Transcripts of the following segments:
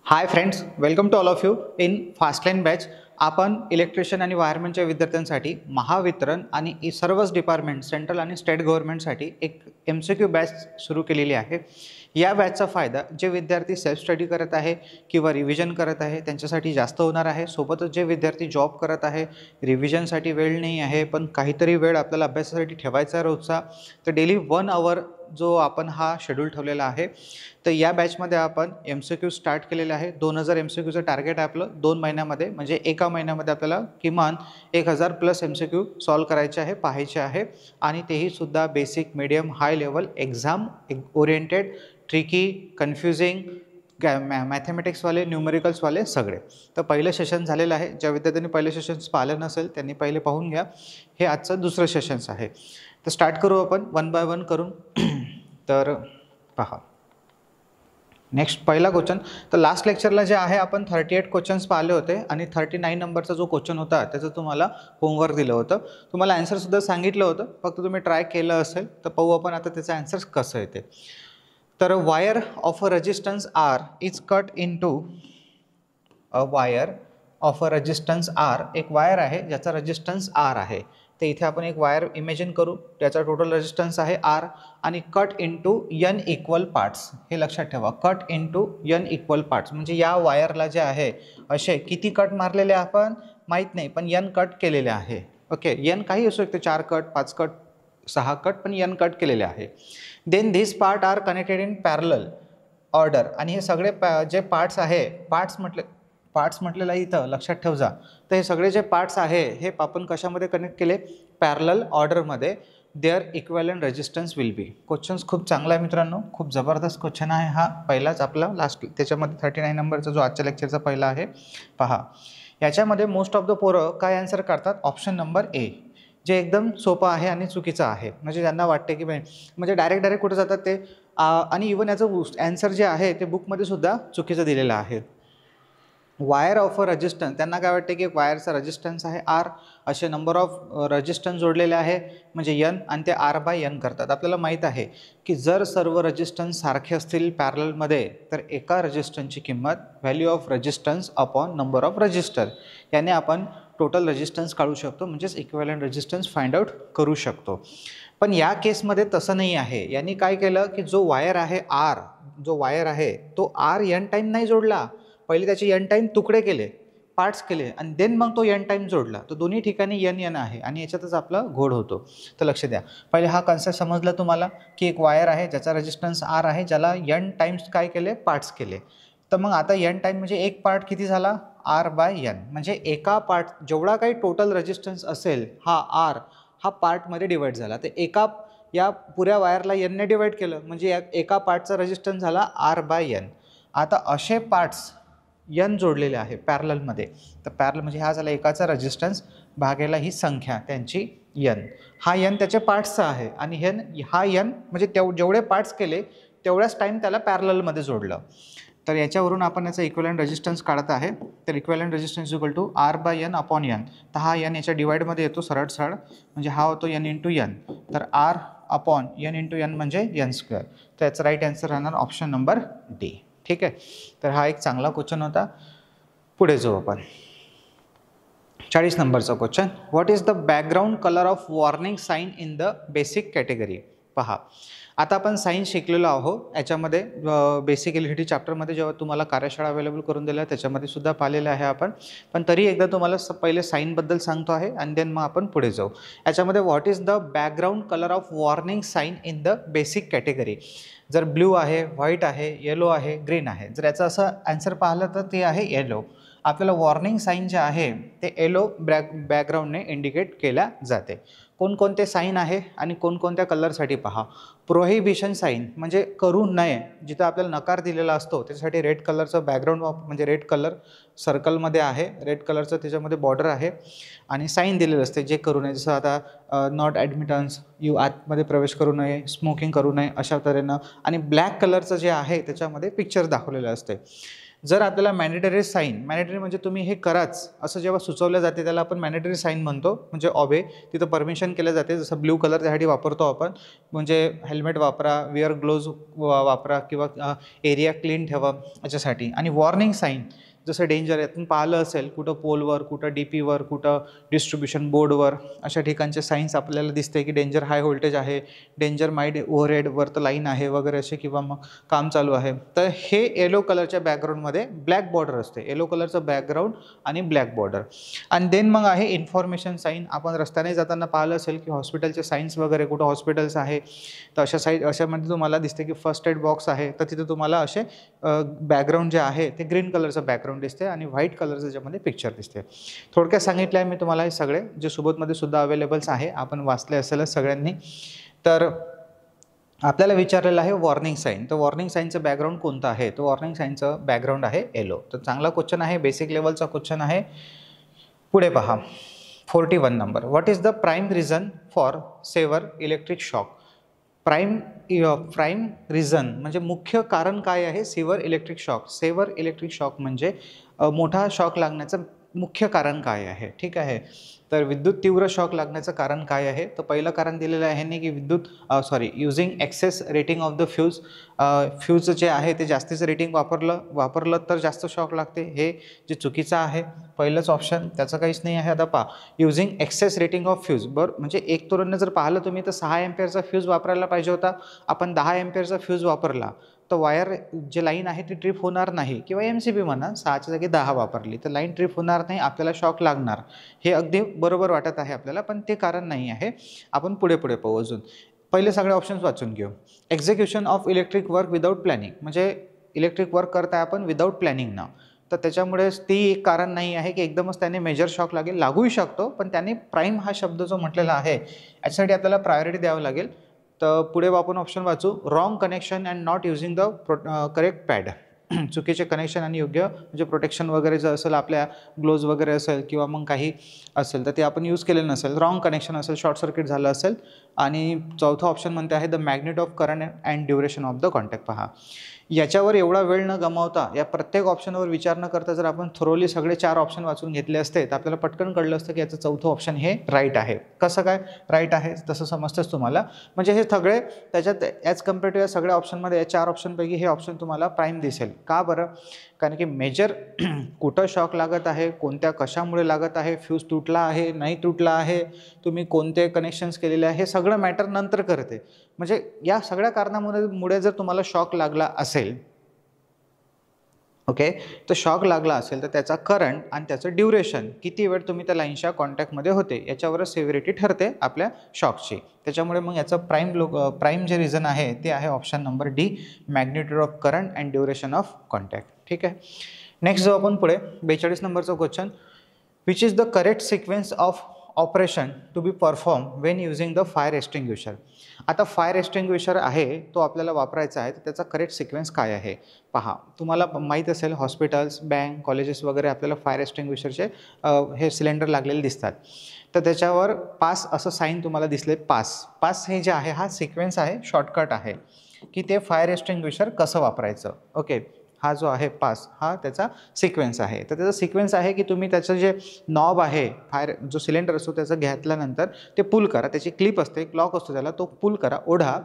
High friends, welcome to all of you in Fastline batch. आपण electrician आणि वायरमॅनच्या विद्यार्थ्यांसाठी महावितरण आणि सर्वच डिपार्टमेंट सेंट्रल आणि स्टेट गव्हर्नमेंटसाठी एक MCQ बॅच सुरू केलेली आहे. या बॅचचा फायदा जे विद्यार्थी सेल्फ स्टडी करत आहे किंवा रिव्हिजन करत आहे त्यांच्यासाठी जास्त होणार आहे. सोबतच जे विद्यार्थी जॉब करत आहे, रिव्हिजनसाठी वेळ नाही आहे पण काहीतरी वेळ आपल्याला अभ्यासासाठी ठेवायचा रोजचा, तर डेली 1 आवर जो आपण हा शेड्यूल ठेवलेला आहे. तर या बॅचमध्ये आपण MCQ स्टार्ट केलेले आहे. 2000 MCQचं टार्गेट आहे आपलं 2 महिन्यामध्ये, म्हणजे एका महिन्यामध्ये आपल्याला किमान 1000+ MCQ सॉल्व करायचे आहे, पाहायचे आहे. आणि तेही सुद्धा basic, medium, high level exam oriented, tricky, confusing, मॅथमॅटिक्सवाले, न्यूमेरिकल्सवाले सगळे. तर पहिलं सेशन झालेलं आहे. ज्या विद्यार्थ्यांनी पहिले सेशन्स पाहिलं नसेल त्यांनी पहिले पाहून घ्या. हे आजचं दुसरं सेशन्स आहे. तर स्टार्ट करू आपण 1 बाय 1 करून. तर पहा नेक्स्ट पहिला क्वेश्चन. तर लास्ट लेक्चरला जे आहे आपण 38 क्वेश्चन्स पाहिले होते आणि 39 नंबरचा जो क्वेश्चन होता त्याचं तुम्हाला होमवर्क दिलं होतं. तुम्हाला आन्सरसुद्धा सांगितलं होतं, फक्त तुम्ही ट्राय केलं असेल. तर पाहू आपण आता त्याचं आन्सर कसं येते. तर wire of a resistance R is cut into a wire of a resistance R. एक वायर आहे ज्याचा रेजिस्टन्स आर आहे. तर इथे आपण एक वायर इमेजिन करू, त्याचा टोटल रेजिस्टन्स आहे आर आणि cut into n equal parts. हे लक्षात ठेवा, cut into n equal parts म्हणजे या वायरला जे आहे असे किती कट मारलेले आपण माहीत नाही पण n कट केलेले आहे. ओके, n काही असू शकते, 4 कट, 5 कट, 6 कट, पण n कट केलेले आहे. Then this part are connected in parallel order. आणि हे सगळे जे पार्ट्स आहे, पार्ट्स म्हटलेलं आहे इथं लक्षात ठेव जा. तर हे सगळे जे पार्ट्स आहे हे आपण कशामध्ये कनेक्ट केले, पॅरलल ऑर्डरमध्ये. There equivalent resistance will be. Questions खूप चांगला आहे मित्रांनो, खूप जबरदस्त क्वेश्चन आहे हा. पहिलाच आपला लास्ट त्याच्यामध्ये 39 नंबरचा जो आजच्या लेक्चरचा पहिला आहे पहा. याच्यामध्ये मोस्ट ऑफ द पोरं काय आन्सर करतात, ऑप्शन नंबर ए, जे एकदम सोपं आहे आणि चुकीचं आहे. म्हणजे ज्यांना वाटते की म्हणजे डायरेक्ट कुठे जातात ते. आणि इवन याचं आन्सर जे आहे ते बुकमध्ये सुद्धा चुकीचं दिलेलं आहे. वायर ऑफ अ रेजिस्टन्स, त्यांना काय वाटते की वायरचा रेजिस्टन्स आहे आर, असे नंबर ऑफ रेजिस्टन्स जोडलेले आहे म्हणजे n, आणि ते r/n करतात. आपल्याला माहीत आहे की जर सर्व रेजिस्टन्स सारखे असतील पॅरललमध्ये तर एका रेजिस्टन्सची किंमत value of resistance upon number of register, याने आपण टोटल रेजिस्टन्स काढू शकतो, म्हणजेच इक्विव्हॅलंट रेजिस्टन्स फाइंड आउट करू शकतो. पण या केसमध्ये तसं नाही आहे. यांनी काय केलं की जो वायर आहे आर, जो वायर आहे तो r n टाईम नाही जोडला, पहिले त्याचे n टाईम तुकडे केले, पार्ट्स केले आणि देन मग तो n टाईम जोडला. तर दोन्ही ठिकाणी n आहे आणि याच्यातच आपला घोड होतो. तर लक्ष द्या, पहिले हा कन्सेप्ट समजला तुम्हाला की एक वायर आहे ज्याचा रेजिस्टन्स आर आहे, ज्याला n टाईम्स काय केले, पार्ट्स केले. तर मग आता n टाईम म्हणजे एक पार्ट किती झाला, r/n. म्हणजे एका पार्ट जेवढा काही टोटल रेजिस्टन्स असेल हा आर हा पार्टमध्ये डिवाईड झाला. तर एका या पुऱ्या वायरला n ने डिवाईड केलं म्हणजे या एका पार्टचा रेजिस्टन्स झाला r/n. आता असे पार्ट्स n जोडलेले आहे पॅरललमध्ये. तर पॅरलल म्हणजे हा झाला एकाचा रेजिस्टन्स भागेला ही संख्या त्यांची n. हा n त्याचे पार्ट्सचा आहे आणि हा n म्हणजे जेवढे पार्ट्स केले तेवढ्याच टाईम त्याला पॅरललमध्ये जोडलं. तर याच्यावरून आपण याचा इक्विव्हॅलंट रेजिस्टन्स काढत आहे. तर equivalent resistance equal to r/n upon n. तर हा n याच्या डिवाईडमध्ये येतो सरळ म्हणजे हा होतो n इंटू n. तर r upon n into n म्हणजे n². तर याचा राईट आन्सर राहणार ऑप्शन नंबर डी. ठीक आहे. तर हा एक चांगला क्वेश्चन होता. पुढे जाऊ आपण. 40 नंबरचा question. What is the background colour of warning sign in the basic category. पहा, आता आपण सायन्स शिकलेलो आहोत. याच्यामध्ये बेसिक एल चॅप्टरमध्ये जेव्हा तुम्हाला कार्यशाळा अवेलेबल करून दिल्या त्याच्यामध्ये सुद्धा पाहिलेलं आहे आपण. पण तरी एकदा तुम्हाला पहिले साईनबद्दल सांगतो आहे आणि देन मग आपण पुढे जाऊ. याच्यामध्ये what is the background colour of warning sign in the basic category. जर ब्ल्यू आहे, व्हाईट आहे, येलो आहे, ग्रीन आहे. जर याचं असं आन्सर पाहिलं तर ते आहे येलो. आपल्याला वॉर्निंग साईन जे आहे ते येलो बॅकग्राऊंडने इंडिकेट केल्या जाते. कोणकोणते साईन आहे आणि कोणकोणत्या कलरसाठी पहा. प्रोहिबिशन साईन म्हणजे करू नये, जिथं आपल्याला नकार दिलेला असतो त्याच्यासाठी रेड कलरचं बॅकग्राऊंड म्हणजे रेड कलर सर्कलमध्ये आहे, रेड कलरचं त्याच्यामध्ये बॉर्डर आहे आणि साईन दिलेलं असते जे करू नये. जसं आता नॉट ॲडमिटन्स, यू आतमध्ये प्रवेश करू नये, स्मोकिंग करू नये, अशा तऱ्हेनं. आणि ब्लॅक कलरचं जे आहे त्याच्यामध्ये पिक्चर दाखवलेलं असते. जर आपल्याला मॅन्डेटरी साईन, मॅन्डेटरी म्हणजे तुम्ही हे कराच असं जेव्हा सुचवलं जाते त्याला आपण मॅन्डेटरी साईन म्हणतो, म्हणजे ऑबे, तिथं परमिशन केलं जाते. जसं ब्ल्यू कलर त्यासाठी वापरतो आपण, म्हणजे हेल्मेट वापरा, विअर ग्लोव्ज वापरा किंवा एरिया क्लीन ठेवा याच्यासाठी. आणि वॉर्निंग साईन, जसं डेंजर आहे, तुम्ही पाहिलं असेल कुठं पोलवर, कुठं DPवर, कुठं डिस्ट्रीब्युशन बोर्डवर अशा ठिकाणचे साईन्स आपल्याला दिसते की डेंजर हाय व्होल्टेज आहे, डेंजर माइट ओव्हरहेडवर तर लाईन आहे वगैरे असे, किंवा मग काम चालू आहे. तर हे येलो कलरच्या बॅकग्राऊंडमध्ये ब्लॅक बॉर्डर असते, येलो कलरचं बॅकग्राऊंड आणि ब्लॅक बॉर्डर. आणि देन मग आहे इन्फॉर्मेशन साईन. आपण रस्त्याने जाताना पाहिलं असेल की हॉस्पिटलचे साईन्स वगैरे, कुठं हॉस्पिटल्स आहे तर अशा अशामध्ये तुम्हाला दिसते की फर्स्ट एड बॉक्स आहे, तर तिथे तुम्हाला असे बॅकग्राऊंड जे आहे ते ग्रीन कलरचं बॅकग्राऊंड दिसते आणि व्हाईट कलरचं ज्यामध्ये पिक्चर दिसते. थोडक्यात सांगितलं आहे मी तुम्हाला हे सगळे, जे सुबोधमध्ये सुद्धा अवेलेबल्स आहे, आपण वाचले असेलच सगळ्यांनी. तर आपल्याला विचारलेलं आहे वॉर्निंग साईन. तर वॉर्निंग साईनचं बॅकग्राऊंड कोणतं आहे? तर वॉर्निंग साईनचं बॅकग्राऊंड आहे येलो. तर चांगला क्वेश्चन आहे, बेसिक लेवलचा क्वेश्चन आहे. पुढे पहा 41 number. What is the prime reason for saver electric shock? Prime reason म्हणजे मुख्य कारण काय आहे saver electric shock? Saver electric shock म्हणजे मोठा शॉक लागण्याचं मुख्य कारण काय आहे? ठीक आहे. तर विद्युत तीव्र शॉक लागण्याचं कारण काय आहे? तर पहिलं कारण दिलेलं आहे नाही की using excess rating of the fuse. Fuse जे आहे ते जास्तीचं रेटिंग वापरलं तर जास्त शॉक लागते, हे जे चुकीचं आहे. पहिलंच ऑप्शन त्याचं काहीच नाही आहे. आता पहा, using excess rating of fuse, बरं म्हणजे एक तुलनेत जर पाहिलं तुम्ही तर 6 एम्पियरचा फ्यूज वापरायला पाहिजे होता, आपण 10 एम्पियरचा फ्यूज वापरला तर वायर जे लाईन आहे ती ट्रिप होणार नाही, किंवा MCB म्हणा 6च्या जागी 10 वापरली तर लाईन ट्रिप होणार नाही, आपल्याला शॉक लागणार. हे अगदी बरोबर वाटत आहे आपल्याला, पण ते कारण नाही आहे. आपण पुढे पाहू. अजून पहिले सगळे ऑप्शन्स वाचून घेऊ. Execution of electric work without planning, म्हणजे इलेक्ट्रिक वर्क करताय आपण विदाऊट प्लॅनिंग ना, तर त्याच्यामुळे ती एक कारण नाही आहे की एकदमच त्याने मेजर शॉक लागूही शकतो, पण त्याने प्राईम हा शब्द जो म्हटलेला आहे याच्यासाठी आपल्याला प्रायोरिटी द्यावं लागेल. तर पुढे आपण ऑप्शन वाचू. Wrong connection and not using the correct pad. चुकीचे कनेक्शन आणि योग्य म्हणजे प्रोटेक्शन वगैरे जर असेल, आपल्या ग्लोव्ज वगैरे असेल किंवा मग काही असेल तर ते आपण यूज केलेलं नसेल, रॉंग कनेक्शन असेल, शॉर्ट सर्किट झालं असेल. आणि चौथा ऑप्शन म्हणते आहे the magnet of current and duration of the contact. पहा, याच्यावर एवढा वेळ न गमावता या प्रत्येक ऑप्शनवर विचार न करता जर आपण थोरोली सगळे 4 ऑप्शन वाचून घेतले असते तर आपल्याला पटकन कळलं असतं की याचं चौथं ऑप्शन हे राईट आहे. कसं काय राईट आहे तसं समजतंच तुम्हाला. म्हणजे हे सगळे त्याच्यात ॲज कम्पेअर टू या सगळ्या ऑप्शनमध्ये या 4 ऑप्शनपैकी हे ऑप्शन तुम्हाला प्राईम दिसेल. का बरं? कारण की मेजर कुठं शॉक लागत आहे, कोणत्या कशामुळे लागत आहे, फ्यूज तुटला आहे नाही तुटला आहे, तुम्ही कोणते कनेक्शन्स केलेले आहे, हे सगळं मॅटर नंतर करते. म्हणजे या सगळ्या कारणामुळे जर तुम्हाला शॉक लागला असेल, ओके, तर शॉक लागला असेल तर त्याचा करंट आणि त्याचं ड्युरेशन, किती वेळ तुम्ही त्या लाईनच्या कॉन्टॅक्टमध्ये होते याच्यावरच सेव्हिरिटी ठरते आपल्या शॉकची. त्याच्यामुळे मग याचं प्राईम जे रिझन आहे ते आहे option number D, magnitude of current and duration of contact. ठीक आहे. नेक्स्ट जाऊ आपण पुढे 42 नंबरचा question. Which is the correct sequence of operation to be perform when using the fire extinguisher? आता फायर एक्सटिंग्विशर आहे तो आपल्याला वापरायचा आहे, तर त्याचा करेक्ट सिक्वेन्स काय आहे? पहा, तुम्हाला माहीत असेल हॉस्पिटल्स, बँक, कॉलेजेस वगैरे आपल्याला फायर एक्सटिंग्विशरचे हे सिलेंडर लागलेले दिसतात. तर त्याच्यावर पास असं साईन तुम्हाला दिसले. पास हे जे आहे हा सिक्वेन्स आहे, शॉर्टकट आहे की ते फायर एक्सटिंग्विशर कसं वापरायचं. ओके, हा जो आहे पास हा त्याचा सिक्वेन्स आहे. तर त्याचा सिक्वेन्स आहे की तुम्ही त्याचं जे नॉब आहे, फायर जो सिलेंडर असतो त्याचं घेतल्यानंतर ते पुल करा, त्याची क्लिप असते, एक लॉक असतो त्याला, तो पुल करा, ओढा.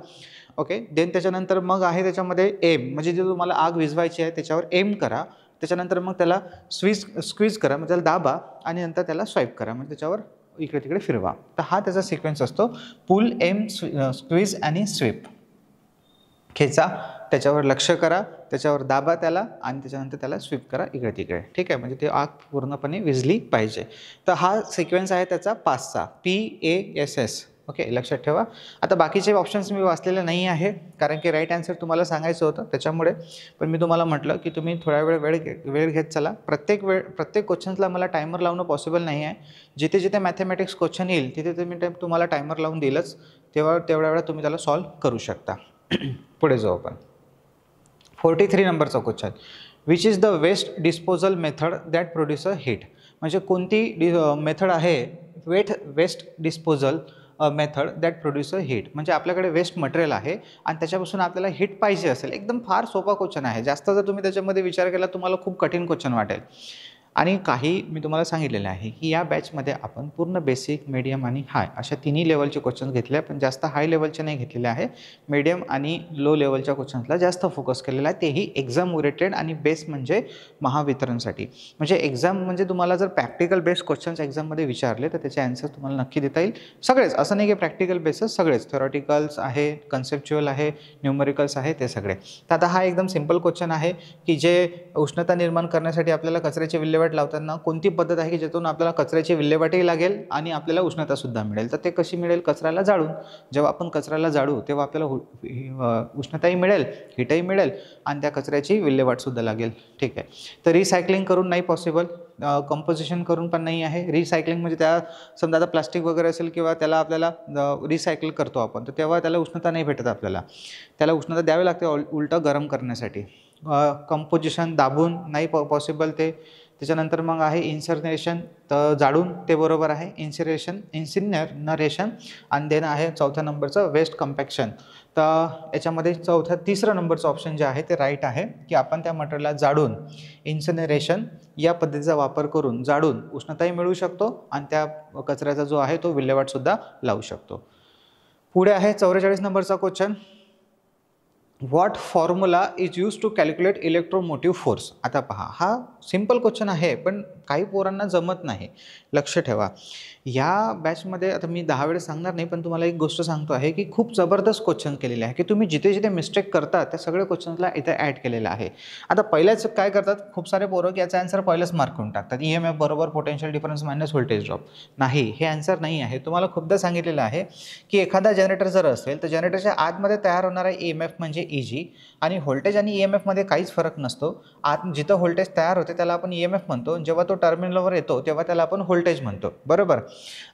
ओके, देन त्याच्यानंतर मग आहे त्याच्यामध्ये एम, म्हणजे जे तुम्हाला आग विझवायची आहे त्याच्यावर एम करा. त्याच्यानंतर मग त्याला स्क्वीज करा, म्हणजे त्याला दाबा आणि नंतर त्याला स्वाईप करा, म्हणजे त्याच्यावर इकडे तिकडे फिरवा. तर हा त्याचा सिक्वेन्स असतो. पुल, एम, स्क्वीज आणि स्वीप. खेचा, त्याच्यावर लक्ष करा, त्याच्यावर दाबा त्याला आणि त्याच्यानंतर त्याला स्वीप करा इकडे तिकडे. ठीक आहे, म्हणजे ते आग पूर्णपणे विझली पाहिजे. तर हा सिक्वेन्स आहे त्याचा पासचा, PASS. ओके, लक्षात ठेवा. आता बाकीचे ऑप्शन्स मी वाचलेले नाही आहे कारण की राईट आन्सर तुम्हाला सांगायचं होतं त्याच्यामुळे, पण मी तुम्हाला म्हटलं की तुम्ही थोड्या वेळ घेत चला. प्रत्येक क्वेश्चन्सला मला टायमर लावणं पॉसिबल नाही आहे. जिथे मॅथमॅटिक्स क्वेश्चन येईल तिथे मी तुम्हाला टायमर लावून देईलच, तेवढ्या वेळा तुम्ही त्याला सॉल्व करू शकता. पुढे जाऊ आपण 43 नंबरचा question. Which is the waste disposal method that produce a heat? म्हणजे कोणती मेथड आहे waste disposal method that produce a heat. म्हणजे आपल्याकडे वेस्ट मटेरियल आहे आणि त्याच्यापासून आपल्याला हीट पाहिजे असेल. एकदम फार सोपा क्वेश्चन आहे. जास्त जर तुम्ही त्याच्यामध्ये विचार केला तुम्हाला खूप कठीण क्वेश्चन वाटेल. आणि काही मी तुम्हाला सांगितलेलं आहे की या बॅचमध्ये आपण पूर्ण बेसिक, मीडियम आणि हाय अशा तिन्ही लेवलचे क्वेश्चन्स घेतले आहे, पण जास्त हाय लेवलचे नाही घेतलेले आहे. मीडियम आणि लो लेवलच्या क्वेश्चन्सला जास्त फोकस केलेला आहे, तेही एक्झाम ओरिएंटेड आणि बेस म्हणजे महावितरणसाठी. म्हणजे एक्झाम म्हणजे तुम्हाला जर प्रॅक्टिकल बेस्ड क्वेश्चन्स एक्झाममध्ये विचारले तर त्याचे आन्सर्स तुम्हाला नक्की देता येईल. सगळेच, असं नाही की प्रॅक्टिकल बेसच, सगळेच थेरॉटिकल्स आहे, कन्सेप्च्युअल आहे, न्यूमेरिकल्स आहे, ते सगळे. तर आता हा एकदम सिंपल क्वेश्चन आहे की जे उष्णता निर्माण करण्यासाठी आपल्याला कचऱ्याची विल्हेवाट लावताना कोणती पद्धत आहे की ज्यातून आपल्याला कचऱ्याची विल्हेवाटही लागेल आणि आपल्याला उष्णतासुद्धा मिळेल. तर ते कशी मिळेल? कचऱ्याला जाळून. जेव्हा आपण कचऱ्याला जाळू तेव्हा आपल्याला उष्णताही मिळेल, हीटही मिळेल आणि त्या कचऱ्याची विल्हेवाटसुद्धा लागेल. ठीक आहे. तर रिसायकलिंग करून नाही पॉसिबल, कंपोजिशन करून पण नाही आहे. रिसायकलिंग म्हणजे त्या समजा आता प्लास्टिक वगैरे असेल किंवा त्याला आपल्याला रिसायकल करतो आपण, तर तेव्हा त्याला उष्णता नाही भेटत आपल्याला, त्याला उष्णता द्यावी लागते उलटं गरम करण्यासाठी. कंपोजिशन दाबून नाही पॉसिबल ते. त्याच्यानंतर मग आहे इन्सिनरेशन, तर जाळून ते बरोबर आहे. इन्सिनरेशन आणि देणं आहे चौथ्या नंबरचं वेस्ट कम्पॅक्शन. तर याच्यामध्ये तिसरं नंबरचं ऑप्शन जे आहे ते राईट आहे की आपण त्या मटेरियलला जाळून, इन्सिनरेशन या पद्धतीचा वापर करून जाळून उष्णताही मिळवू शकतो आणि त्या कचऱ्याचा जो आहे तो विल्हेवाटसुद्धा लावू शकतो. पुढे आहे 44 नंबरचा question. What formula is use to calculate electromotive force. आता पहा, हा सिम्पल क्वेश्चन आहे पण काही पोरांना जमत नाही. लक्ष ठेवा, या बॅचमध्ये आता मी 10 वेळेस सांगणार नाही, पण तुम्हाला एक गोष्ट सांगतो आहे की खूप जबरदस्त क्वेश्चन केलेले आहे की तुम्ही जिथे जिथे मिस्टेक करता त्या सगळ्या क्वेश्चन्सला इथे ॲड केलेलं आहे. आता पहिल्याच काय करतात खूप सारे पोरं की याचा आन्सर पहिलेच मार्क करून टाकतात. EMF बरोबर potential difference minus voltage drop. नाही, हे आन्सर नाही आहे. तुम्हाला खूपदा सांगितलेलं आहे की एखादा जनरेटर जर असेल तर जनरेटरच्या आतमध्ये तयार होणारा EMF म्हणजे EG आणि व्होल्टेज आणि EMF मध्ये काहीच फरक नसतो. आत जिथं व्होल्टेज तयार होते त्याला आपण EMF म्हणतो, जेव्हा तो टर्मिनलवर येतो तेव्हा त्याला आपण व्होल्टेज म्हणतो, बरोबर.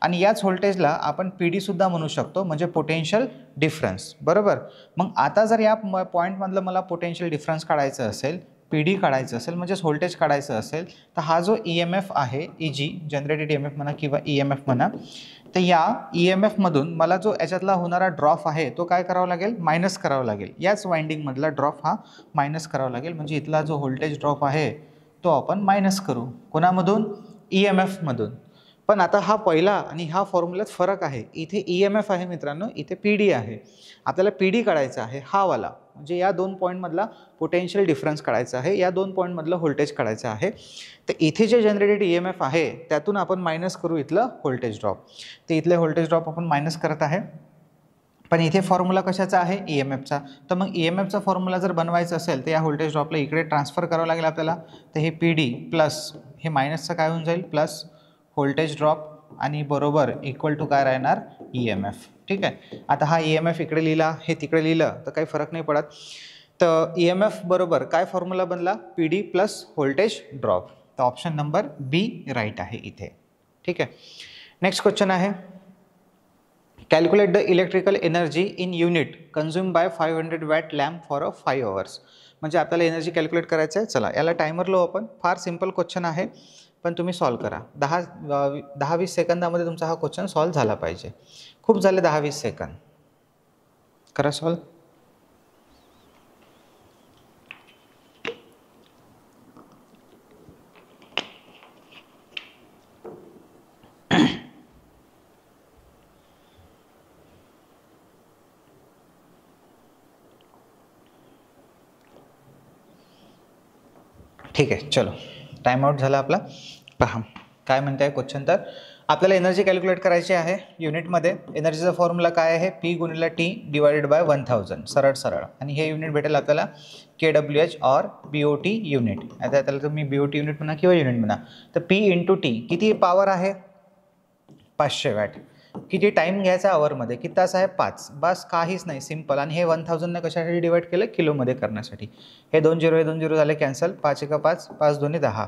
आणि याच व्होल्टेजला आपण PD सुद्धा म्हणू शकतो, म्हणजे पोटेन्शियल डिफरन्स, बरोबर. मग आता जर या पॉईंटमधलं मला पोटेन्शियल डिफरन्स काढायचं असेल, PD काढायचं असेल, म्हणजेच व्होल्टेज काढायचं असेल, तर हा जो EMF आहे EG जनरेटेड EMF म्हणा किंवा EMF म्हणा, तर या EMF मधून मला जो याच्यातला होणारा ड्रॉप आहे तो काय करावा लागेल? मायनस करावा लागेल. याच वाइंडिंगमधला ड्रॉप हा मायनस करावा लागेल. म्हणजे इथला जो व्होल्टेज ड्रॉप आहे तो आपण मायनस करू. कोणामधून? EMF मधून. पण आता हा पहिला आणि हा फॉर्म्युल्यात फरक आहे. इथे EMF आहे मित्रांनो, इथे PD आहे. आपल्याला PD काढायचा आहे, हा वाला, म्हणजे या दोन पॉईंटमधला पोटेन्शियल डिफरन्स काढायचा आहे, या दोन पॉईंटमधलं व्होल्टेज काढायचं आहे. तर इथे जे जनरेटेड EMF आहे त्यातून आपण मायनस करू इथलं व्होल्टेज ड्रॉप. तर इथले व्होल्टेज ड्रॉप आपण मायनस करत आहे. पण इथे फॉर्म्युला कशाचा आहे? EMFचा. तर मग EMFचा फॉर्म्युला जर बनवायचा असेल तर या व्होल्टेज ड्रॉपला इकडे ट्रान्सफर करावं लागेल आपल्याला. तर हे PD प्लस हे मायनसचं काय होऊन जाईल? प्लस व्होल्टेज ड्रॉप आणि बरोबर इक्वल टू काय राहणार? EMF. ठीक आहे. आता हा EMF इकडे लिहिला, हे तिकडे लिहिलं तर काही फरक नाही पडत. तर EMF बरोबर काय फॉर्म्युला बनला? PD plus voltage drop. तर ऑप्शन नंबर B राईट आहे इथे. ठीक आहे. नेक्स्ट क्वेश्चन आहे, calculate the electrical energy in unit consume by 500 watt lamp for 5 hours. म्हणजे आपल्याला एनर्जी कॅल्क्युलेट करायचं आहे. चला याला टायमर लावू आपण. फार सिम्पल क्वेश्चन आहे पण तुम्ही सॉल्व करा. 10-20 सेकंदामध्ये तुमचा हा क्वेश्चन सॉल्व झाला पाहिजे. खूप झाले 10-20 सेकंद. करा सॉल्व. ठीक आहे, चलो टाइम आउट झाला आपला. पहा काय म्हणते आहे क्वेश्चन. तर आपल्याला एनर्जी कॅल्क्युलेट करायची आहे युनिटमध्ये. एनर्जीचा फॉर्म्युला काय आहे? P गुणिले T डिवायडेड बाय 1000. सरळ सरळ. आणि हे युनिट भेटेल आपल्याला kWh और BOT युनिट. आता त्याला तुम्ही BOT युनिट म्हणा किंवा युनिट म्हणा. तर P × T किती पॉवर आहे? 500 वॅट. किती टाईम घ्यायचा आवरमध्ये? किती तास आहे? 5. बस, काहीच नाही, सिम्पल. आणि हे 1000ने कशासाठी डिवाइड केलं? किलोमध्ये करण्यासाठी. हे 2 0 हे 2 0 झाले कॅन्सल. 5 × 5 5 2 10.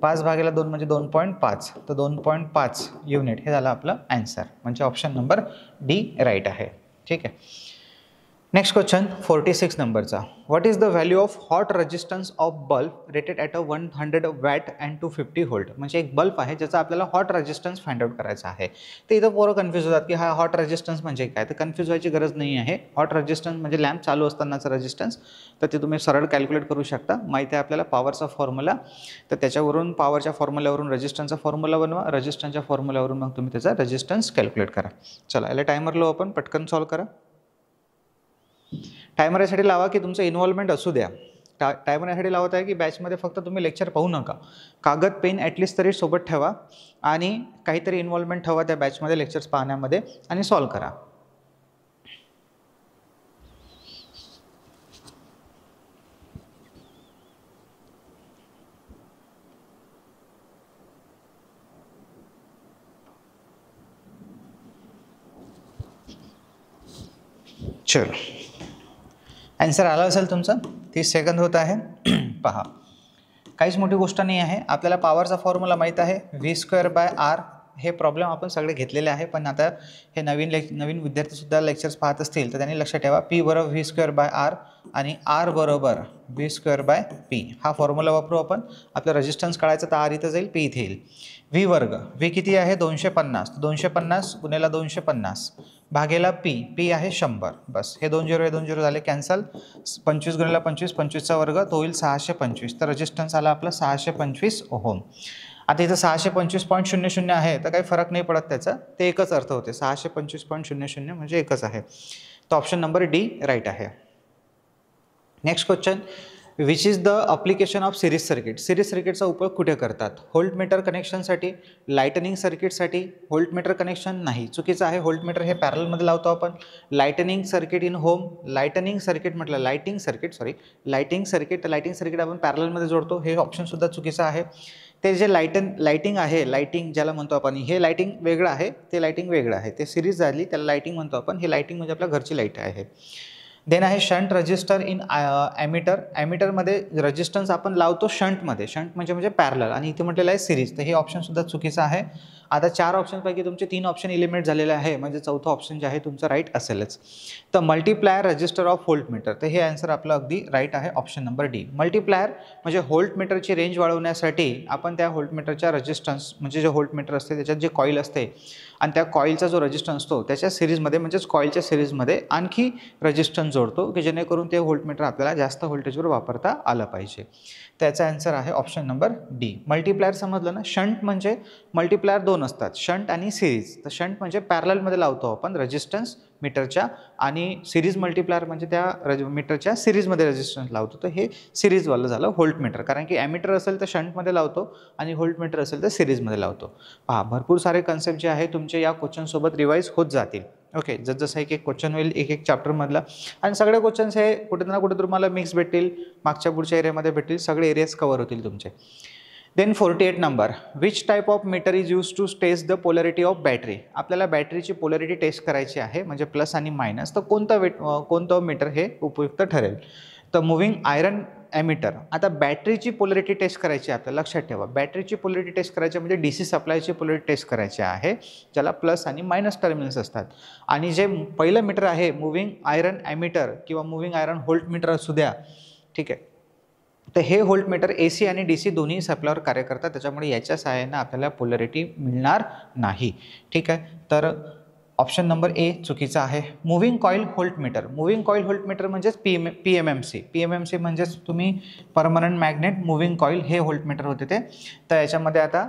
5/2 म्हणजे 2.5. तर 2.5 युनिट हे झालं आपलं ॲन्सर. म्हणजे ऑप्शन नंबर D राईट आहे. ठीक आहे. नेक्स्ट क्वेश्चन 46 नंबरचा. What is the value of hot resistance of bulb rated at 100 watt and 250 volt. म्हणजे एक बल्ब आहे ज्याचा आपल्याला हॉट रेजिस्टन्स फाइंड आउट करायचा आहे. तर इथं पोरं कन्फ्यूज होतात की हा हॉट रेजिस्टन्स म्हणजे काय. तर कन्फ्यूज व्हायची गरज नाही आहे. हॉट रेजिस्टन्स म्हणजे लॅम्प चालू असतानाचा रेजिस्टन्स. तर ते तुम्ही सरळ कॅल्क्युलेट करू शकता. माहिती आहे आपल्याला पॉवरचा फॉर्म्युला. तर त्याच्यावरून पॉवरच्या फॉर्म्युल्यावरून रेजिस्टन्सचा फॉर्म्युला बनवा. रेजिस्टन्सच्या फॉर्म्युल्यावरून मग तुम्ही त्याचा रेजिस्टन्स कॅल्क्युलेट करा. चला याला टायमर लावू आपण, पटकन सॉल्व करा. टायमर यासाठी लावा की तुमचं इन्व्हॉल्वमेंट असू द्या. टायमर यासाठी लावत आहे की बॅचमध्ये फक्त तुम्ही लेक्चर पाहू नका. कागद पेन ॲटलिस्ट तरी सोबत ठेवा आणि काहीतरी इन्व्हॉल्वमेंट ठेवा त्या बॅचमध्ये लेक्चर्स पाहण्यामध्ये आणि सॉल्व करा. चलो ॲन्सर आला असेल तुमचा. 30 सेकंद होत आहे. पहा काहीच मोठी गोष्ट नाही आहे. आपल्याला पॉवरचा फॉर्म्युला माहीत आहे V²/R. हे प्रॉब्लेम आपण सगळे घेतलेले आहे, पण आता हे नवीन विद्यार्थीसुद्धा लेक्चर्स पाहत असतील तर त्यांनी लक्षात ठेवा P बरोबर V²/R आणि R बरोबर V²/P. हा फॉर्म्युला वापरू आपण. आपलं रेजिस्टन्स काढायचं तर R इथं जाईल, P इथे येईल. V वर्ग, V किती आहे 250. 250 गुणिले 250 भागेला P आहे 100. बस हे 2 0 हे 2 0 झाले कॅन्सल. 25 गुणिले 25 25चा वर्ग तो होईल 625. तर रेजिस्टन्स आला आपला 625 ओहम. आता इथं 625.00 आहे तर काही फरक नाही पडत त्याचा. ते एकच अर्थ होते. 625.00 म्हणजे एकच आहे. तर ऑप्शन नंबर डी राईट आहे. Next question. Which is the application of series circuit. Series सर्किटचा उपयोग कुठे करतात. व्होल्टमीटर कनेक्शनसाठी, लाइटनिंग सर्किटसाठी. व्होल्टमीटर कनेक्शन नाही, चुकीचं आहे. व्होल्टमीटर हे पॅरलमध्ये लावतो आपण. Lightning circuit in home. Lightning circuit म्हटलं लाइटिंग सर्किट आपण पॅरलमध्ये जोडतो. हे ऑप्शनसुद्धा चुकीचं आहे. ते जे लाइटिंग आहे, लाइटिंग ज्याला म्हणतो आपण, हे लाइटिंग वेगळं आहे, ते लाइटिंग वेगळं आहे. ते सिरीज झाली त्याला लाइटिंग म्हणतो आपण. हे लाइटिंग म्हणजे आपल्या घरची लाईट आहे. देन आहे शंट रजिस्टर इन ॲमीटर. ॲमीटरमध्ये रजिस्टन्स आपण लावतो शंटमध्ये. शंट म्हणजे पॅरलल आणि इथे म्हटलेलं आहे सिरीज. तर हे ऑप्शनसुद्धा चुकीचं आहे. आता 4 ऑप्शनपैकी तुमचे 3 ऑप्शन इलिमिनेट झालेले आहे, म्हणजे चौथं ऑप्शन जे आहे तुमचं राईट असेलच. तर मल्टीप्लायर रजिस्टर ऑफ व्होल्टमीटर. तर हे आन्सर आपलं अगदी राईट आहे, ऑप्शन नंबर डी. मल्टीप्लायर म्हणजे व्होल्टमीटरची रेंज वाढवण्यासाठी आपण त्या व्होल्टमीटरच्या रेजिस्टन्स म्हणजे जे व्होल्टमीटर असते त्याच्यात जे कॉईल असते आणि त्या कॉईलचा जो रेजिस्टन्स असतो त्याच्या सिरीजमध्ये म्हणजेच कॉईलच्या सिरीजमध्ये आणखी रेजिस्टन्स जोडतो की जेणेकरून ते व्होल्टमीटर आपल्याला जास्त व्होल्टेजवर वापरता आलं पाहिजे. त्याचा आन्सर आहे ऑप्शन नंबर डी. मल्टीप्लायर समजलं ना. शंट म्हणजे मल्टीप्लायर 2 असतात, शंट आणि सिरीज. तर शंट म्हणजे पॅरललमध्ये लावतो आपण रेजिस्टन्स मीटरच्या आणि सिरीज मल्टीप्लायर म्हणजे त्या मीटरच्या सिरीजमध्ये रेजिस्टन्स लावतो. तर हे सिरीजवालं झालं व्होल्टमीटर. कारण की ॲमीटर असेल तर शंटमध्ये लावतो आणि व्होल्टमीटर असेल तर सिरीजमध्ये लावतो. पहा भरपूर सारे कन्सेप्ट जे आहे तुमचे या क्वेश्चनसोबत रिवाईज होत जातील. ओके, जसं एक क्वेश्चन होईल एक चॅप्टरमधला आणि सगळे क्वेश्चन्स हे कुठे ना कुठे तुम्हाला मिक्स भेटतील, मागच्या पुढच्या एरियामध्ये भेटतील, सगळे एरियाज कव्हर होतील तुमचे. Then 48 number. Which type of meter is use to test the polarity of battery. आपल्याला बॅटरीची पोलॅरिटी टेस्ट करायची आहे म्हणजे प्लस आणि मायनस. तर कोणतं मीटर हे उपयुक्त ठरेल. तर मुव्हिंग आयरन ॲमीटर. आता बॅटरीची पोलॅरिटी टेस्ट करायची आहे आपल्याला, लक्षात ठेवा. बॅटरीची पोलॅरिटी टेस्ट करायची म्हणजे DC सप्लायची पोलॅरिटी टेस्ट करायची आहे, ज्याला प्लस आणि मायनस टर्मिनल्स असतात. आणि जे पहिलं मीटर आहे मुव्हिंग आयरन ॲमीटर किंवा मुव्हिंग आयरन व्होल्टमीटर असू द्या, ठीक आहे. तर हे व्होल्टमीटर AC आणि DC दोन्ही सप्लायवर कार्य करतात. त्याच्यामुळे याच्या सहाय्याने आपल्याला पोलॅरिटी मिळणार नाही, ठीक आहे. तर ऑप्शन नंबर ए चुकीचा आहे. Moving coil voltmeter. Moving coil voltmeter म्हणजेच PMMC म्हणजेच तुम्ही परमनंट मॅग्नेट मुव्हिंग कॉईल हे व्होल्टमीटर होते ते. तर याच्यामध्ये आता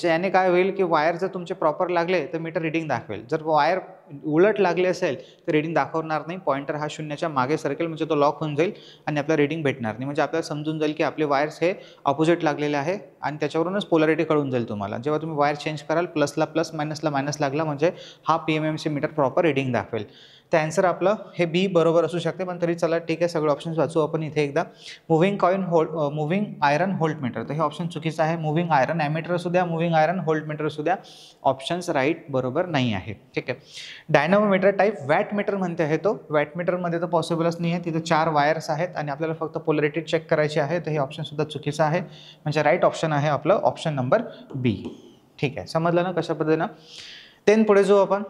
याने काय होईल की वायर जर तुमचे प्रॉपर लागले तर मीटर रिडिंग दाखवेल. जर वायर उलट लागले असेल तर रिडिंग दाखवणार नाही. पॉइंटर हा 0च्या मागे सरकेल म्हणजे तो लॉक होऊन जाईल आणि आपल्याला रिडिंग भेटणार नाही. म्हणजे आपल्याला समजून जाईल की आपले वायर्स हे ऑपोजिट लागलेले आहे आणि त्याच्यावरूनच पोलॅरिटी कळून जाईल तुम्हाला. जेव्हा तुम्ही वायर चेंज कराल प्लसला प्लस मायनसला मायनस लागला म्हणजे हा PMMC मीटर प्रॉपर रिडिंग दाखवेल. तर आन्सर आपलं हे बी बरोबर असू शकते, पण तरी चला ठीक आहे, सगळे ऑप्शन्स वाचू आपण इथे एकदा. Moving iron voltmeter. तर हे ऑप्शन चुकीचं आहे. मुव्हिंग आयरन ॲमीटर असू द्या, मुव्हिंग आयरन व्होल्टमीटर असू द्या, ऑप्शन्स राईट बरोबर नाही आहे, ठीक आहे. डायनामोमीटर टाईप वॅटमीटर म्हणते आहे तो. वॅटमीटरमध्ये तर पॉसिबलच नाही आहे. तिथे 4 वायर्स आहेत आणि आपल्याला फक्त पोलॅरिटी चेक करायची आहे. तर हे ऑप्शनसुद्धा चुकीचं आहे. म्हणजे राईट ऑप्शन आहे आपलं ऑप्शन नंबर बी, ठीक आहे. समजलं ना कशा पद्धतीनं. देन पुढे जाऊ आपण.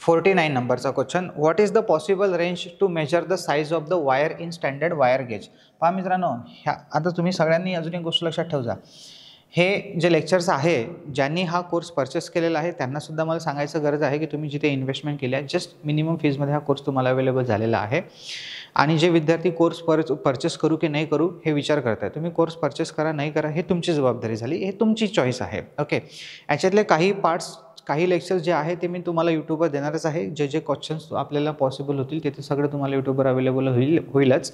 49 नंबरचा question, what is the possible range to measure the size of the wire in standard wire gauge. पहा मित्रांनो, ह्या आता तुम्ही सगळ्यांनी अजून एक गोष्ट लक्षात ठेवा, हे जे लेक्चर्स आहे, ज्यांनी हा कोर्स परचेस केलेला आहे त्यांनासुद्धा मला सांगायचं गरज आहे की तुम्ही जिथे इन्व्हेस्टमेंट केली आहे जस्ट मिनिमम फीजमध्ये हा कोर्स तुम्हाला अवेलेबल झालेला आहे. आणि जे विद्यार्थी कोर्स परचेस करू की नाही करू हे विचार करताय, तुम्ही कोर्स परचेस करा नाही करा हे तुमची जबाबदारी झाली, हे तुमची चॉईस आहे. ओके, याच्यातले काही पार्ट्स काही लेक्चर्स जे आहे ते मी तुम्हाला यूट्यूबवर देणारच आहे. जे जे क्वेश्चन्स आपल्याला पॉसिबल होतील ते सगळं तुम्हाला यूट्यूबवर अवेलेबल होईलच.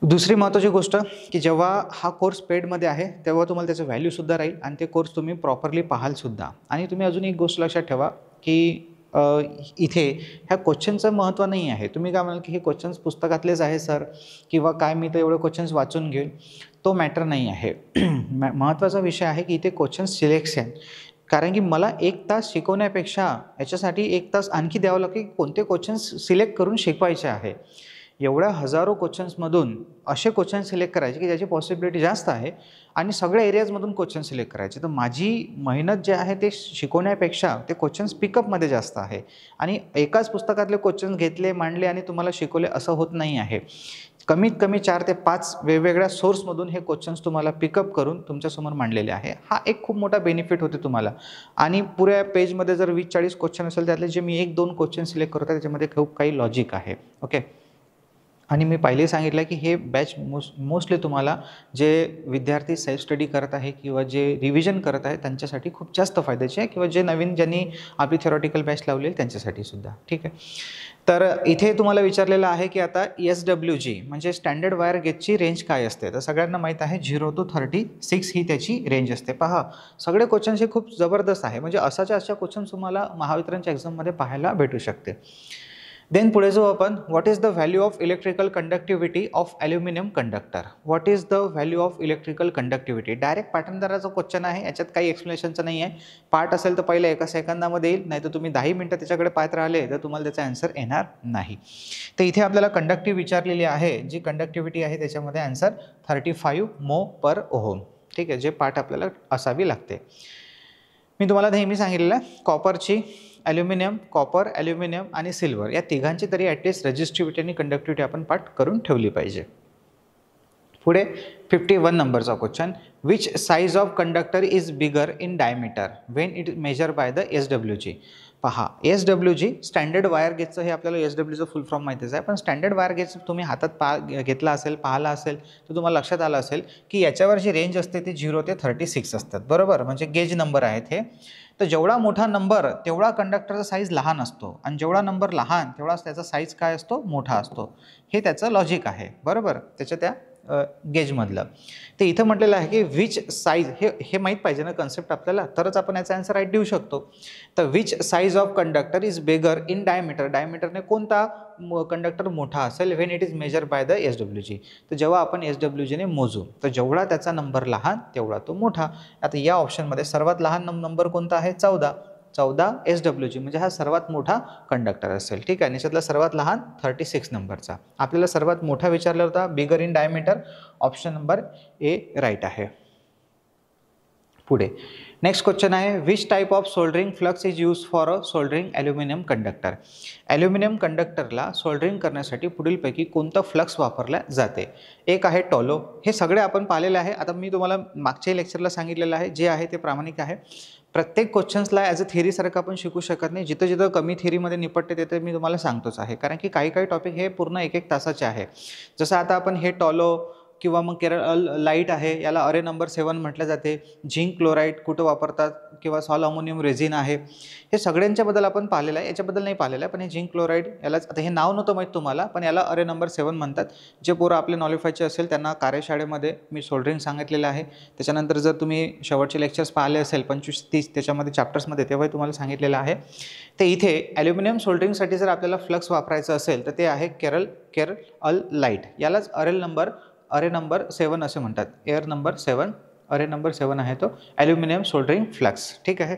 दुसरी महत्त्वाची गोष्ट की जेव्हा हा कोर्स पेडमध्ये आहे तेव्हा तुम्हाला त्याचं व्हॅल्यूसुद्धा राहील आणि ते कोर्स तुम्ही प्रॉपरली पाहालसुद्धा. आणि तुम्ही अजून एक गोष्ट लक्षात ठेवा की इथे ह्या क्वेश्चनचं महत्त्व नाही आहे. तुम्ही काय म्हणाल की हे क्वेश्चन्स पुस्तकातलेच आहे सर, किंवा काय मी तर एवढे क्वेश्चन्स वाचून घेईन, तो मॅटर नाही आहे. महत्त्वाचा विषय आहे की इथे क्वेश्चन सिलेक्शन, कारण की मला 1 तास शिकवण्यापेक्षा याच्यासाठी 1 तास आणखी द्यावं लागेल की कोणते क्वेश्चन्स सिलेक्ट करून शिकवायचे आहे. एवढ्या हजारो क्वेश्चन्समधून असे क्वेश्चन सिलेक्ट करायचे की ज्याची पॉसिबिलिटी जास्त आहे आणि सगळ्या एरियाजमधून क्वेश्चन सिलेक्ट करायचे. तर माझी मेहनत जे आहे ते शिकवण्यापेक्षा ते क्वेश्चन्स पिकअपमध्ये जास्त आहे. आणि एकाच पुस्तकातले क्वेश्चन घेतले, मांडले आणि तुम्हाला शिकवले असं होत नाही आहे. कमीत कमी 4 ते 5 वेगवेगळ्या सोर्समधून हे क्वेश्चन्स तुम्हाला पिकअप करून तुमच्यासमोर मांडलेले आहे. हा एक खूप मोठा बेनिफिट होते तुम्हाला. आणि पुऱ्या पेजमध्ये जर 20-40 क्वेश्चन असेल त्यातले जे मी 1-2 क्वेश्चन सिलेक्ट करतो त्याच्यामध्ये खूप काही लॉजिक आहे. ओके, आणि मी पहिलेही सांगितलं की हे बॅच मोस्टली तुम्हाला जे विद्यार्थी सेल्फ स्टडी करत आहे किंवा जे रिव्हिजन करत आहे त्यांच्यासाठी खूप जास्त फायद्याचे आहे, किंवा जे नवीन ज्यांनी आपली थेरॉटिकल बॅच लावली त्यांच्यासाठी सुद्धा. ठीक आहे, तर इथे तुम्हाला विचारलेलं आहे की आता SWG म्हणजे स्टँडर्ड वायर गेजची रेंज काय असते. तर सगळ्यांना माहीत आहे 0 to 36 ही त्याची रेंज असते. पहा, सगळे क्वेश्चन्स हे खूप जबरदस्त आहे, म्हणजे अशा क्वेश्चन्स तुम्हाला महावितरणच्या एक्झाममध्ये पाहायला भेटू शकते. देन पुढे जाऊ आपण, what is the value of electrical conductivity of aluminium conductor. What is the value of electrical conductivity. Direct पॅटर्नदाराचा क्वेश्चन आहे, याच्यात काही एक्सप्लेनेशनचं नाही आहे. पार्ट असेल तर पहिल्या 1 सेकंदामध्ये येईल, नाही तर तुम्ही 10 मिनटं त्याच्याकडे पाहत राहिले तर तुम्हाला त्याचा आन्सर येणार नाही. तर इथे आपल्याला कंडक्टिव्ह विचारलेली आहे, जी कंडक्टिव्हिटी आहे त्याच्यामध्ये आन्सर 35 mho per ohm. ठीक आहे, जे पार्ट आपल्याला असावी लागते. मी तुम्हाला नेहमी सांगितलेलं कॉपरची, ॲल्युमिनियम, कॉपर, ॲल्युमिनियम आणि सिल्वर या तिघांची तरी ॲटलिस्ट रेजिस्टिव्हिटी आणि कंडक्टिव्हिटी आपण पाठ करून ठेवली पाहिजे. पुढे 51 नंबरचा question, which size of conductor is bigger in diameter when it major by the SWG. पहा, SWG स्टँडर्ड वायर गेजचं, हे आपल्याला SWGचं फुल फॉर्म माहितीच आहे, पण स्टँडर्ड वायर गेज तुम्ही हातात घेतला असेल, पाहिला असेल तर तुम्हाला लक्षात आलं असेल की याच्यावर जी रेंज असते ती 0 ते 36 असतात. बरोबर, म्हणजे गेज नंबर आहेत हे. तर जेवढा मोठा नंबर तेवढा कंडक्टरचा साईज लहान असतो, आणि जेवढा नंबर लहान तेवढा त्याचा साईज काय असतो, मोठा असतो. हे त्याचं लॉजिक आहे. बरोबर, त्याच्या त्या गेजमधलं. ते इथं म्हटलेलं आहे की विच साईज, हे माहीत पाहिजे ना कन्सेप्ट आपल्याला, तरच आपण याचा आन्सर राईट देऊ शकतो. तर which size of conductor is bigger in diameter. डायमीटरने कोणता कंडक्टर मोठा असेल when it is measure by the SWG. तर जेव्हा आपण SWGने मोजू तर जेवढा त्याचा नंबर लहान तेवढा तो मोठा. आता या ऑप्शनमध्ये सर्वात लहान नंबर कोणता आहे, 14 SWG, म्हणजे हा सर्वात मोठा कंडक्टर असेल. ठीक आहे, याच्यातला सर्वात लहान 36 नंबरचा. आपल्याला सर्वात मोठा विचारला होता, bigger in diameter, option number A right आहे. पुढे नेक्स्ट क्वेश्चन आहे, which type of soldering flux is use for a soldering aluminium conductor. Aluminium कंडक्टरला सोल्डरिंग करण्यासाठी पुढीलपैकी कोणतं फ्लक्स वापरल्या जाते. एक आहे टॉलो. हे सगळे आपण पाहिलेले आहे. आता मी तुम्हाला मागच्या लेक्चरला सांगितलेलं आहे, जे आहे ते प्रामाणिक आहे. प्रत्येक क्वेश्चन्सला ॲज अ थेरीसारखं आपण शिकू शकत नाही. जिथं जिथं कमी थेरीमध्ये निपटते तिथे मी तुम्हाला सांगतोच आहे, कारण की काही टॉपिक हे पूर्ण 1-1 तासाचे आहे. जसं आता आपण हे टॉलो किंवा मग केरळ लाईट आहे, याला अरे नंबर 7 म्हटलं जाते. झिंक क्लोराईड कुठं वापरतात, किंवा सॉल अमोनियम रेझिन आहे, हे सगळ्यांच्याबद्दल आपण पाहिलेलं आहे. याच्याबद्दल नाही पाहिलेलं आहे, पण हे झिंक क्लोराईड यालाच, आता हे नाव नव्हतं माहीत तुम्हाला, पण याला अरे नंबर 7 म्हणतात. जे पोरं आपले नॉलिफायचे असेल त्यांना कार्यशाळेमध्ये मी सोल्डरिंग सांगितलेलं आहे. त्याच्यानंतर जर तुम्ही शेवटचे लेक्चर्स पाहिले असेल 25-30 त्याच्यामध्ये चॅप्टर्समध्ये, तेव्हाही तुम्हाला सांगितलेलं आहे. ते इथे ॲल्युमिनियम सोल्डरिंगसाठी जर आपल्याला फ्लक्स वापरायचं असेल तर ते आहे केरळ लाईट. यालाच अरे नंबर 7 असे म्हणतात. एअर नंबर 7, अरे नंबर 7 आहे तो ॲल्युमिनियम सोल्डरिंग फ्लक्स. ठीक आहे,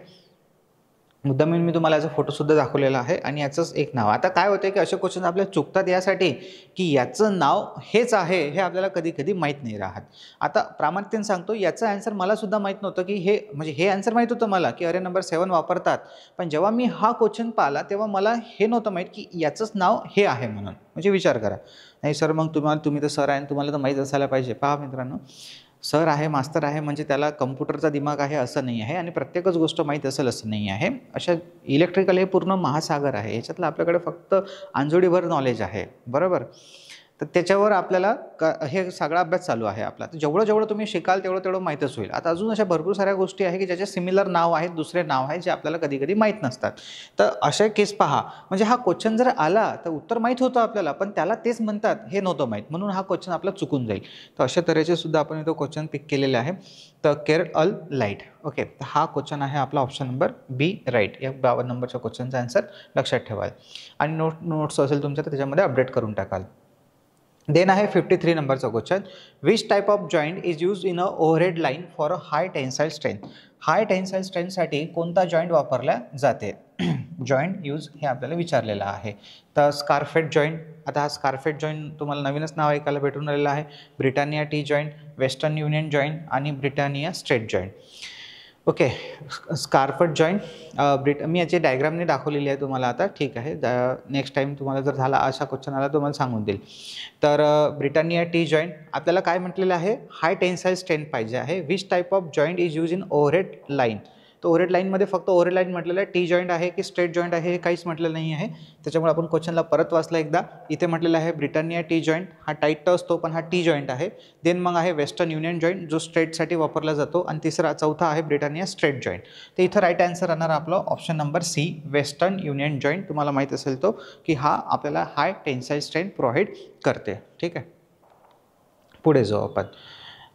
मुद्दाम मी तुम्हाला याचा फोटोसुद्धा दाखवलेला आहे आणि याचंच एक नाव. आता काय होतं की असे क्वेश्चन आपल्याला चुकतात यासाठी की याचं नाव हेच आहे हे आपल्याला कधी कधी माहीत नाही राहत. आता प्रामाणिकतेने सांगतो याचं ॲन्सर मलासुद्धा माहीत नव्हतं की हे म्हणजे हे ॲन्सर माहीत होतं मला की अरे नंबर 7 वापरतात, पण जेव्हा मी हा क्वेश्चन पाहिला तेव्हा मला हे नव्हतं माहीत की याचंच नाव हे आहे म्हणून. म्हणजे विचार करा. नाही सर मग तुम्ही तर सर आहे आणि तुम्हाला तर माहीत असायला पाहिजे. पहा मित्रांनो, सर आहे, मास्तर आहे म्हणजे त्याला कम्प्युटरचा दिमाग आहे असं नाही आहे आणि प्रत्येकच गोष्ट माहीत असेल असं नाही आहे. अशा इलेक्ट्रिकल हे पूर्ण महासागर आहे. याच्यातलं आपल्याकडे फक्त अंजोडीभर नॉलेज आहे, बरोबर. तर त्याच्यावर आपल्याला हे सगळा अभ्यास चालू आहे आपला. तर जेवढं तुम्ही शिकाल तेवढं माहीतच होईल. आता अजून अशा भरपूर साऱ्या गोष्टी आहे की ज्याचे सिमिलर नाव आहेत, दुसरे नाव आहे जे आपल्याला कधी कधी माहीत नसतात. तर अशा केस पहा, म्हणजे हा क्वेश्चन जर आला तर उत्तर माहीत होतं आपल्याला, पण त्याला तेच म्हणतात हे नव्हतं माहीत, म्हणून हा क्वेश्चन आपला चुकून जाईल. तर अशा तऱ्हेचे सुद्धा आपण इथं क्वेश्चन पिक केलेले आहे. तर केअर अल लाईट. ओके, तर हा क्वेश्चन आहे आपला ऑप्शन नंबर बी राईट. या 52 नंबरच्या क्वेश्चनचा आन्सर लक्षात ठेवाल आणि नोट्स असेल तुमच्या तर त्याच्यामध्ये अपडेट करून टाकाल. देन आहे 53 नंबरचा question. Which type of joint is use in a overhead line for a high tensile strength. High tensile स्ट्रेंथसाठी कोणता जॉईंट वापरला जाते? जॉईंट यूज हे आपल्याला विचारलेलं आहे. तर स्कारफेट जॉईंट. आता हा स्कारफेट जॉईंट तुम्हाला नवीनच नाव ऐकायला भेटून राहिलेलं आहे. Britannia T joint, western union joint आणि Britannia straight joint. Okay, scarfed joint मी याची डायग्रामने दाखवलेली आहे तुम्हाला आता. ठीक आहे, नेक्स्ट टाईम तुम्हाला जर झाला असा क्वेश्चन आला तुम्हाला सांगून देईल. तर ब्रिटानिया टी जॉईंट आपल्याला काय म्हटलेलं आहे? हाय टेन्साईल स्ट्रेंथ पाहिजे आहे. Which type of joint is use in overhead line. तर ओव्हरहेड लाईनमध्ये फक्त ओव्हरहेड लाईन म्हटलेलं आहे. टी जॉईंट आहे की स्ट्रेट जॉईंट आहे हे काहीच म्हटलेलं नाही आहे. त्याच्यामुळे आपण क्वेश्चनला परत वाचला एकदा. इथे म्हटलेलं आहे ब्रिटानिया टी जॉईंट, हा टाईट असतो पण हा टी जॉईंट आहे. देन मग आहे वेस्टर्न युनियन जॉईंट जो स्ट्रेटसाठी वापरला जातो आणि चौथा आहे ब्रिटानिया स्ट्रेट जॉईंट. तर इथं राईट आन्सर राहणार आपलं option number C western union joint. तुम्हाला माहीत असेल तो की हा आपल्याला हाय टेन्साईल स्ट्रेंथ प्रोव्हाइड करते. ठीक आहे, पुढे जाऊ आपण.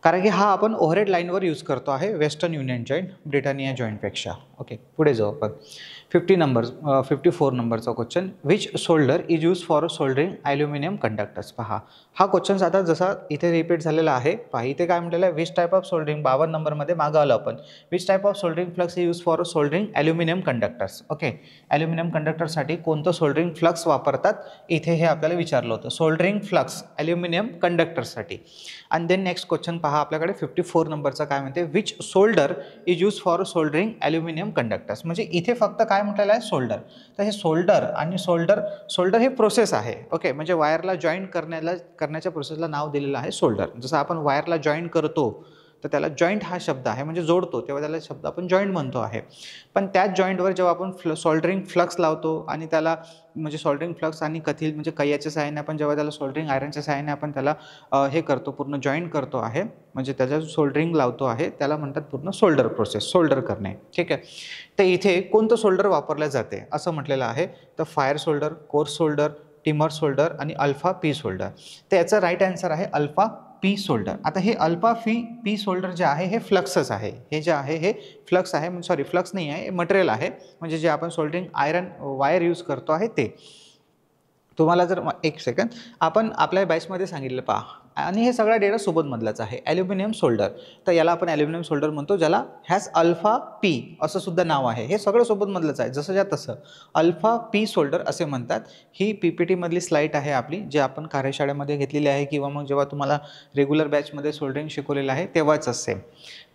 कारण की हा आपण ओव्हरहेड लाईनवर यूज करतो आहे वेस्टर्न युनियन जॉईंट ब्रिटानिया जॉईंटपेक्षा. ओके, पुढे जाऊ आपण. 54 नंबरचा question. Which solder is use for soldering aluminium conductors. पहा हा क्वेश्चन आता जसा इथे रिपीट झालेला आहे. पहा इथे काय म्हटलेलं आहे? विच टाईप ऑफ सोल्डरिंग 52 नंबरमध्ये मागं आलो आपण. Which type of soldering flux is use for soldering aluminium conductors. Okay, aluminium कंडक्टरसाठी कोणतं सोल्डरिंग फ्लक्स वापरतात इथे हे आपल्याला विचारलं होतं. सोल्डरिंग फ्लक्स ॲल्युमिनियम कंडक्टरसाठी. आणि देन नेक्स्ट क्वेश्चन पहा आपल्याकडे 54 नंबरचा काय म्हणते? Which solder is use for soldering aluminium conductors. म्हणजे इथे फक्त काय म्हटलेलं आहे? सोल्डर. तर हे सोल्डर आणि सोल्डर हे प्रोसेस आहे. ओके, म्हणजे वायरला जॉईंट करण्याच्या प्रोसेसला नाव दिलेलं आहे सोल्डर. जसं आपण वायरला जॉईंट करतो तर त्याला जॉईंट हा शब्द आहे, म्हणजे जोडतो तेव्हा त्याला शब्द आपण जॉईंट म्हणतो आहे. पण त्याच जॉईंटवर जेव्हा आपण सोल्डरिंग फ्लक्स लावतो आणि त्याला म्हणजे सोल्डरिंग फ्लक्स आणि कथील म्हणजे कैयाच्या सहाय्याने आपण जेव्हा त्याला सोल्डरिंग आयरनच्या सहाय्याने आपण त्याला हे करतो, पूर्ण जॉईंट करतो आहे, म्हणजे त्याच्या सोल्डरिंग लावतो आहे, त्याला म्हणतात पूर्ण सोल्डर प्रोसेस, सोल्डर करणे. ठीक आहे, तर इथे कोणतं सोल्डर वापरलं जाते असं म्हटलेलं आहे? तर fire solder, coarse solder, timer solder आणि अल्फा पी सोल्डर. तर याचा राईट आन्सर आहे अल्फा पी सोल्डर. आता हे अल्फा पी सोल्डर जे आहे हे फ्लक्सच आहे. हे जे आहे हे फ्लक्स आहे, सॉरी फ्लक्स नाही आहे, मटेरियल आहे, म्हणजे जे आपण सोल्डरिंग आयरन वायर यूज करतो आहे ते. तुम्हाला जर एक सेकंद, आपण आपल्या बॅचमध्ये सांगितलं पहा, आणि हे सगळा डेटा सोबतमधलाच आहे. ॲल्युमिनियम सोल्डर, तर याला आपण ॲल्युमिनियम सोल्डर म्हणतो, ज्याला हॅज अल्फा पी असं सुद्धा नाव आहे. हे सगळं सोबतमधलंच आहे, जसं ज्या तसं अल्फा पी सोल्डर असे म्हणतात. ही PPT मधली स्लाईड आहे आपली, जे आपण कार्यशाळेमध्ये घेतलेली आहे किंवा मग जेव्हा तुम्हाला रेग्युलर बॅचमध्ये सोल्डरिंग शिकवलेलं आहे तेव्हाच सेम.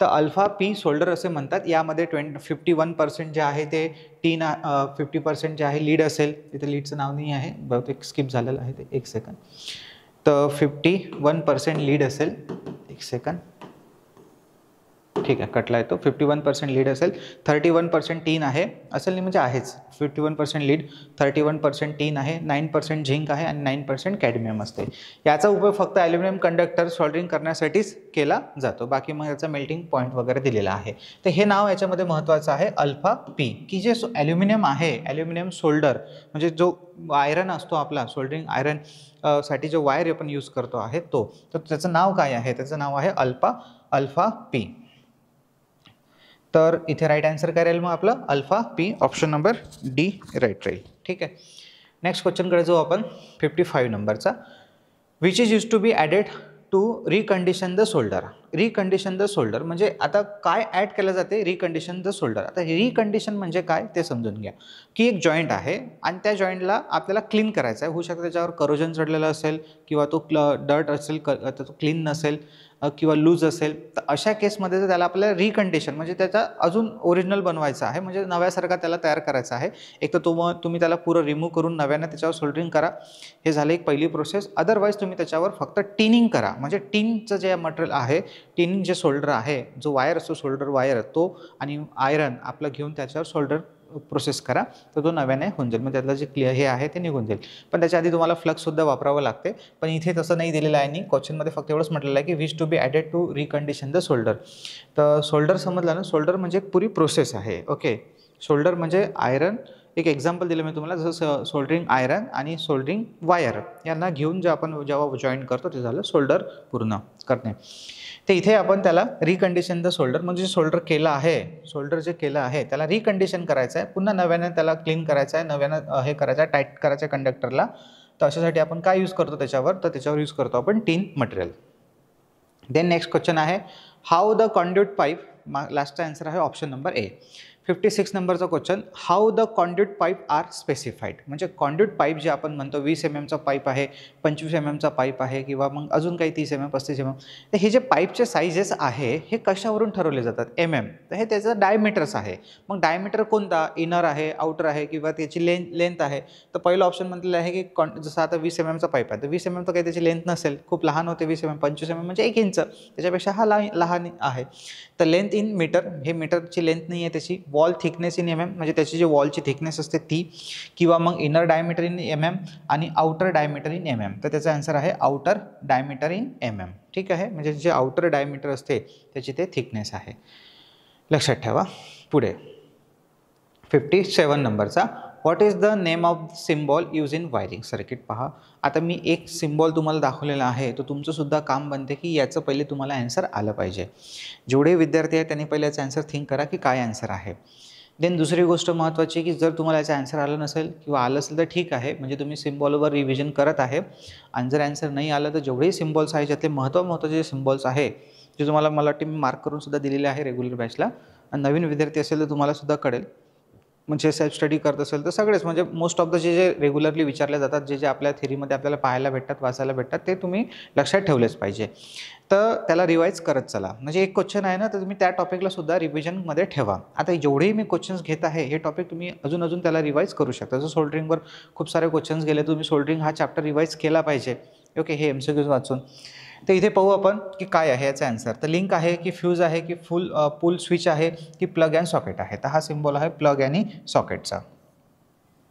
तर अल्फा पी सोल्डर असे म्हणतात. यामध्ये 51% जे आहे ते 50% जे आहे लीड असेल. तिथे लीडचं नाव नाही आहे, बहुतेक स्किप झालेलं आहे ते. एक सेकंद. तर 51% लीड असेल. एक सेकंद, ठीक आहे, कटला येतो. 51% लीड असेल, 31% टीन आहे, असेल नाही म्हणजे आहेच. 51% लीड, 31% टीन आहे, 9% झिंक आहे आणि 9% कॅडमियम असते. याचा उपयोग फक्त ॲल्युमिनियम कंडक्टर सोल्डरिंग करण्यासाठीच केला जातो. बाकी मग याचा मेल्टिंग पॉईंट वगैरे दिलेला आहे. तर हे नाव याच्यामध्ये महत्त्वाचं आहे अल्फा पी, की जे ॲल्युमिनियम आहे, ॲल्युमिनियम सोल्डर म्हणजे जो आयरन असतो आपला, सोल्डरिंग आयरन साठी जो वायर आपण यूज करतो आहे तो, तर त्याचं नाव काय आहे? त्याचं नाव आहे अल्फा पी. तर इथे राईट आन्सर काय राहील मग आपलं? Alpha P, option number D right राहील. ठीक आहे, नेक्स्ट क्वेश्चनकडे जाऊ आपण. 55 नंबरचा. Which is use to be added to recondition the shoulder. Recondition the shoulder म्हणजे आता काय ॲड केलं जाते, रिकंडिशन द शोल्डर. आता रिकंडिशन म्हणजे काय ते समजून घ्या, की एक जॉईंट आहे आणि त्या जॉईंटला आपल्याला क्लीन करायचं आहे. होऊ शकतं त्याच्यावर करोजन चढलेलं असेल किंवा तो डर्ट असेल, तो क्लीन नसेल किंवा लूज असेल, तर अशा केसमध्ये जर त्याला आपल्याला रिकंडिशन म्हणजे त्याचा अजून ओरिजिनल बनवायचं आहे, म्हणजे नव्यासारखा त्याला तयार करायचा आहे. एक तर तुम्ही त्याला पुरं रिमूव्ह करून नव्यानं त्याच्यावर सोल्डरिंग करा, हे झालं एक पहिली प्रोसेस. अदरवाईज तुम्ही त्याच्यावर फक्त टिनिंग करा, म्हणजे टिनचं जे मटेरियल आहे, टिनिंग जे सोल्डर आहे, जो वायर असतो सोल्डर वायर, तो आणि आयरन आपलं घेऊन त्याच्यावर सोल्डर प्रोसेस करा, तर तो नव्याने होऊन जाईल. मग त्यातलं जे क्लिअर हे आहे ते निघून जाईल. पण त्याच्या आधी तुम्हाला फ्लक्ससुद्धा वापरावं लागते, पण इथे तसं नाही दिलेलं आहे. आणि क्वेश्चनमध्ये फक्त एवढंच म्हटलेलं आहे की wish to be added to recondition the shoulder. तर शोल्डर समजलं ना, शोल्डर म्हणजे एक पुरी प्रोसेस आहे. ओके, शोल्डर म्हणजे आयरन. एक एक्झाम्पल दिलं मी तुम्हाला, जसं सोल्डरिंग आयरन आणि सोल्डरिंग वायर यांना घेऊन जेव्हा जॉईन करतो ते झालं शोल्डर पूर्ण करणे. तर इथे आपण त्याला रिकंडिशन द शोल्डर म्हणजे शोल्डर केलं आहे, शोल्डर जे केलं आहे त्याला रिकंडिशन करायचं आहे, पुन्हा नव्याने त्याला क्लीन करायचं आहे, नव्यानं हे करायचं आहे, टाईट करायचं आहे कंडक्टरला. तर अशासाठी आपण काय यूज करतो त्याच्यावर, तर त्याच्यावर यूज करतो आपण tin material. Then next question आहे हाऊ द कॉन्ड्यूट पाईप. लास्टचा आन्सर आहे ऑप्शन नंबर ए. 56 नंबरचा question, how the conduit pipe are specified. म्हणजे कॉन्ड्यूट पाईप जे आपण म्हणतो 20 mm पाईप आहे, 25 mm पाईप आहे किंवा मग अजून काही 30 mm 35 mm, तर हे जे पाईपचे साईजेस आहे हे कशावरून ठरवले जातात, तर हे त्याचं डायमीटर्स आहे. मग डायमीटर कोणता, इनर आहे, आउटर आहे किंवा त्याची लेंथ आहे. तर पहिलं ऑप्शन म्हटलेलं आहे की जसं आता 20 mm पाईप आहे, तर 20 mm तर काही त्याची लेंथ नसेल, खूप लहान होते 20 mm. 25 mm म्हणजे 1 इंच, त्याच्यापेक्षा हा लहान आहे. तर लेंथ इन मीटर, हे मीटरची लेंथ नाही आहे त्याची. वॉल थिकनेस इन म्हणजे त्याची जी वॉलची थिकनेस असते ती, किंवा मग इनर डायमीटर इन आणि आउटर डायमीटर इन तर त्याचा आन्सर आहे आउटर डायमीटर इन ठीक आहे, म्हणजे जे आउटर डायमीटर असते त्याची ते थिकनेस आहे, लक्षात ठेवा. पुढे 57 नंबरचा, what is the name of symbol use in wiring circuit. पहा, आता मी एक सिम्बॉल तुम्हाला दाखवलेला आहे, तर तुमचंसुद्धा काम बनते की याचं पहिले तुम्हाला आन्सर आलं पाहिजे. जेवढे विद्यार्थी आहेत त्यांनी पहिले याचं आन्सर थिंक करा की काय आन्सर आहे. देन दुसरी गोष्ट महत्त्वाची की जर तुम्हाला याचं आन्सर आलं नसेल किंवा आलं असेल तर ठीक आहे, म्हणजे तुम्ही सिम्बॉलवर रिव्हिजन करत आहे. आणि जर आन्सर नाही आलं तर जेवढेही सिम्बॉल्स आहे ज्यातले महत्त्वाचे जे सिम्बॉल्स आहे जे तुम्हाला मला वाटते मी मार्क करून सुद्धा दिलेले आहे रेग्युलर बॅचला. आणि नवीन विद्यार्थी असेल तर तुम्हाला सुद्धा कळेल, म्हणजे सेल्फ स्टडी करत असेल तर सगळेच, म्हणजे मोस्ट ऑफ द जे रेग्युलरली विचारले जातात, जे आपल्या थेरीमध्ये आपल्याला पाहायला भेटतात, वाचायला भेटतात, ते तुम्ही लक्षात ठेवलेच पाहिजे. तर त्याला रिवाईज करत चला. म्हणजे एक क्वेश्चन आहे ना, तर तुम्ही त्या टॉपिकला सुद्धा रिव्हिजनमध्ये ठेवा. आता जेवढेही मी क्वेश्चन्स घेत आहे हे टॉपिक तुम्ही अजून त्याला रिवाईज करू शकता. जसं सोल्डरिंगवर खूप सारे क्वेश्चन्स गेले, तुम्ही सोल्डरिंग हा चॅप्टर रिवाईज केला पाहिजे. ओके, हे MCQs वाचून. तर इथे पाहू आपण की काय आहे याचा आन्सर. तर लिंक आहे की फ्यूज आहे की पुल स्विच आहे की प्लग अँड सॉकेट आहे. तर हा सिम्बॉल आहे प्लग आणि सॉकेटचा.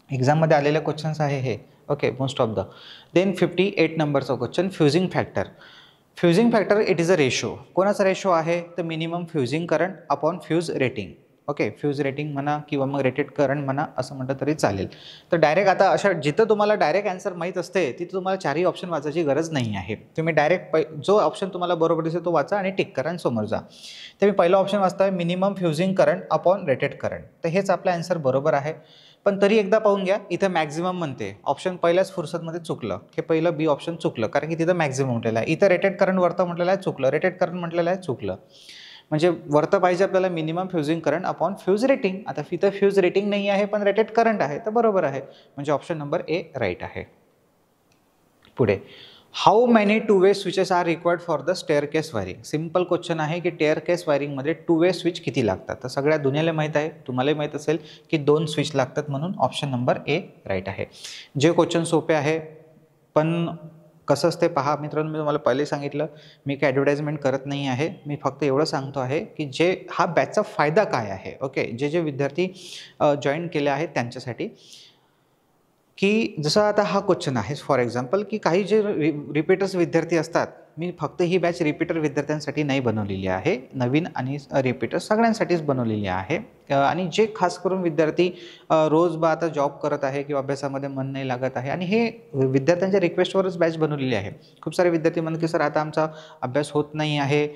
एक्झाममध्ये आलेले क्वेश्चन्स आहे हे. Okay, most of the. Then 58 नंबरचा question, fusing factor. Fusing factor it is a ratio. कोणाचा रेशो आहे, तर minimum fusing current upon fuse rating. Okay, fuse rating म्हणा किंवा मग रेटेड करंट म्हणा, असं म्हटलं तरी चालेल. तर डायरेक्ट आता अशा जिथं तुम्हाला डायरेक्ट आन्सर माहीत असते तिथं तुम्हाला चारही ऑप्शन वाचायची गरज नाही आहे. तुम्ही डायरेक्ट जो ऑप्शन तुम्हाला बरोबर दिसेल तो वाचा आणि टिक करा आणि समोर जा. तर मी पहिला ऑप्शन वाचतो आहे minimum fusing current upon rated current. तर हेच आपलं आन्सर बरोबर आहे. पण तरी एकदा पाहून घ्या, इथं मॅक्झिमम म्हणते, ऑप्शन पहिल्याच फुरसतमध्ये चुकलं. हे पहिलं बी ऑप्शन चुकलं, कारण की तिथं मॅक्झिमम म्हटलेलं आहे. इथं रेटेड करंट वरतं म्हटलेलं आहे, चुकलं. रेटेड करंट म्हटलेलं आहे, चुकलं. म्हणजे वरतं पाहिजे आपल्याला minimum fusing current upon fuse rating. आता इथं फ्यूज रेटिंग नाही आहे पण रेटेड करंट आहे, तर बरोबर आहे. म्हणजे ऑप्शन नंबर ए राईट आहे. पुढे, how many two way switches are required for the staircase wiring. Simple question आहे की स्टेअरकेस वायरिंगमध्ये टू वे स्विच किती लागतात. तर सगळ्या दुनियाला माहीत आहे, तुम्हालाही माहीत असेल की 2 स्विच लागतात, म्हणून ऑप्शन नंबर ए राईट आहे. जे क्वेश्चन सोपे आहे, पण कसं असते पहा मित्रांनो, मी तुम्हाला पहिले सांगितलं, मी काही ॲडव्हर्टाइजमेंट करत नाही आहे. मी फक्त एवढं सांगतो आहे की जे हा बॅचचा फायदा काय आहे. ओके, जे विद्यार्थी जॉईन केले आहेत त्यांच्यासाठी, की जसं आता हा क्वेश्चन आहे फॉर एक्झाम्पल, की काही जे रिपीटर्स विद्यार्थी असतात, मी फक्त ही बॅच रिपीटर विद्यार्थ्यांसाठी नाही बनवलेली आहे, नवीन आणि रिपीटर सगळ्यांसाठीच बनवलेली आहे. आणि जे खास करून विद्यार्थी रोज आता जॉब करत आहे किंवा अभ्यासामध्ये मन नाही लागत आहे, आणि हे विद्यार्थ्यांच्या रिक्वेस्टवरच बॅच बनवलेली आहे. खूप सारे विद्यार्थी म्हणतात की सर आता आमचा अभ्यास होत नाही आहे,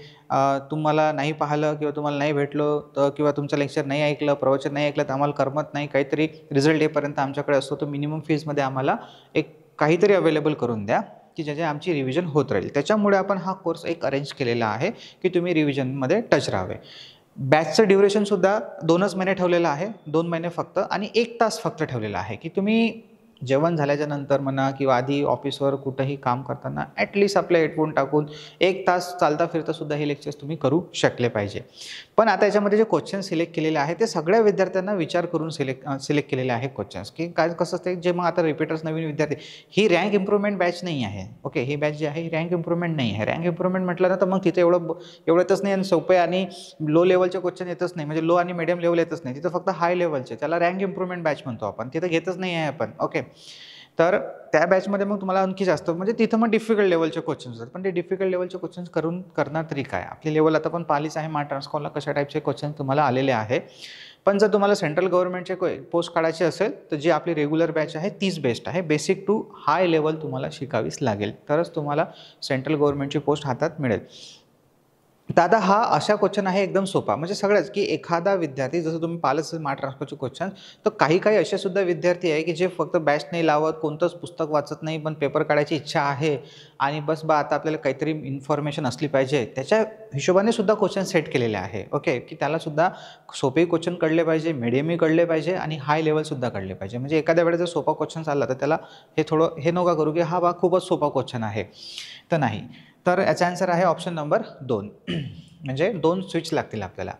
तुम्हाला नाही पाहिलं किंवा तुम्हाला नाही भेटलो तर किंवा तुमचं लेक्चर नाही ऐकलं, प्रवचन नाही ऐकलं तर आम्हाला करमत नाही, काहीतरी रिझल्ट येईपर्यंत आमच्याकडे असतो, तर मिनिमम फीजमध्ये आम्हाला एक काहीतरी अवेलेबल करून द्या. की ज्याचे आमची रिव्हिजन होत राहील. त्याच्यामुळे आपण हा कोर्स एक अरेंज केलेला आहे की तुम्ही रिव्हिजनमध्ये टच राहावे. बॅचचं ड्युरेशनसुद्धा 2च महिने ठेवलेलं आहे, 2 महिने फक्त आणि 1 तास फक्त ठेवलेला आहे की तुम्ही जेवण झाल्याच्या नंतर म्हणा किंवा आधी ऑफिसवर कुठंही काम करताना ॲटलिस्ट आपले हेडफोन टाकून 1 तास चालता फिरतासुद्धा हे लेक्चर्स तुम्ही करू शकले पाहिजे. पण आता याच्यामध्ये जे क्वेश्चन सिलेक्ट केलेले आहे ते सगळ्या विद्यार्थ्यांना विचार करून सिलेक्ट केलेले आहे क्वेश्चन्स, की काय कसं असते जे मग आता रिपीटर्स नवीन विद्यार्थी, ही रँक इम्प्रूव्हमेंट बॅच नाही आहे. ओके, ही बॅच जी आहे ही रँक इम्प्रूव्हमेंट नाही आहे. रँक इम्प्रूव्हमेंट म्हटलं ना तर मग तिथे एवढं येतच नाही आणि सोपे आणि लो लेवलचे क्वेश्चन येतच नाही, म्हणजे लो आणि मीडियम लेवल येतच नाही. तिथं फक्त हाय लेवलचे, त्याला रँक इम्प्रूव्हमेंट बॅच म्हणतो आपण, तिथं घेतच नाही आहे आपण. ओके, तर त्या बॅचमध्ये मग तुम्हाला आणखी जास्त म्हणजे तिथं मग डिफिकल्ट लेवलचे क्वेश्चन्स असतात. पण ते डिफिकल्ट लेवलचे क्वेश्चन्स करणार तरी काय, आपली लेवल आता पण पाहिलीच आहे. ट्रान्सकॉलला कशा टाईपचे क्वेश्चन तुम्हाला आलेले आहे. पण जर तुम्हाला सेंट्रल गव्हर्नमेंटचे पोस्ट काढायचे असेल तर जी आपली रेग्युलर बॅच आहे तीच बेस्ट आहे. बेसिक टू हाय लेवल तुम्हाला शिकावीच लागेल, तरच तुम्हाला सेंट्रल गव्हर्नमेंटची पोस्ट हातात मिळेल. तर आता हा अशा क्वेश्चन आहे एकदम सोपा, म्हणजे सगळंच की एखादा विद्यार्थी, जसं तुम्ही पाहिलंच ट्रान्सफरचे क्वेश्चन, तर काही असे सुद्धा विद्यार्थी आहे की जे फक्त बॅच नाही लावत, कोणतंच पुस्तक वाचत नाही, पण पेपर काढायची इच्छा आहे आणि बस आता आपल्याला काहीतरी इन्फॉर्मेशन असली पाहिजे, त्याच्या हिशोबाने सुद्धा क्वेश्चन सेट केलेले आहे. ओके, की त्यालासुद्धा सोपे क्वेश्चन कळले पाहिजे, मिडियमही कळले पाहिजे आणि हाय लेवलसुद्धा कळले पाहिजे. म्हणजे एखाद्या वेळेस जर सोपा क्वेश्चन चालला तर त्याला हे नका करू की हा खूपच सोपा क्वेश्चन आहे, तर नाही. तर याचा आन्सर आहे ऑप्शन नंबर 2. म्हणजे 2 स्विच लागतील आपल्याला.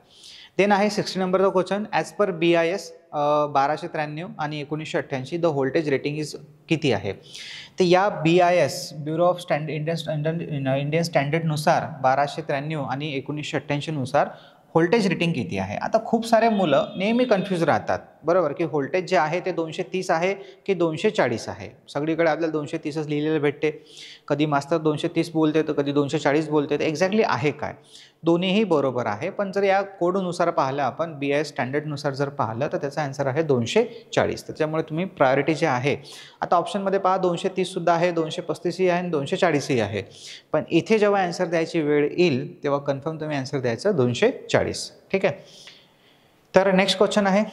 देन आहे 60 नंबरचा क्वेश्चन. ॲज पर BIS 1293 आणि 1988 द व्होल्टेज रेटिंग इज किती आहे. तर या BIS ब्युरो ऑफ इंडियन स्टँडर्डनुसार 1293 आणि 1988 नुसार व्होल्टेज रेटिंग किती आहे. आता खूप सारे मुलं नेहमी कन्फ्यूज राहतात, बरोबर, की व्होल्टेज जे आहे ते 230 आहे की 240 आहे. सगळीकडे आपल्याला 230च लिहिलेलं भेटते. कधी मास्तर 230 बोलते तर कधी 240 बोलते. तर एक्झॅक्टली आहे काय, दोन्हीही बरोबर आहे. पण जर या कोडनुसार पाहिलं आपण, BIS स्टँडर्डनुसार जर पाहिलं तर त्याचा आन्सर आहे 240. त्याच्यामुळे तुम्ही प्रायोरिटी जे आहे, आता ऑप्शनमध्ये पहा 230सुद्धा आहे, 235ही आहे आणि 240ही आहे. पण इथे जेव्हा आन्सर द्यायची वेळ येईल तेव्हा कन्फर्म तुम्ही आन्सर द्यायचं 240. ठीक आहे. तर नेक्स्ट क्वेश्चन आहे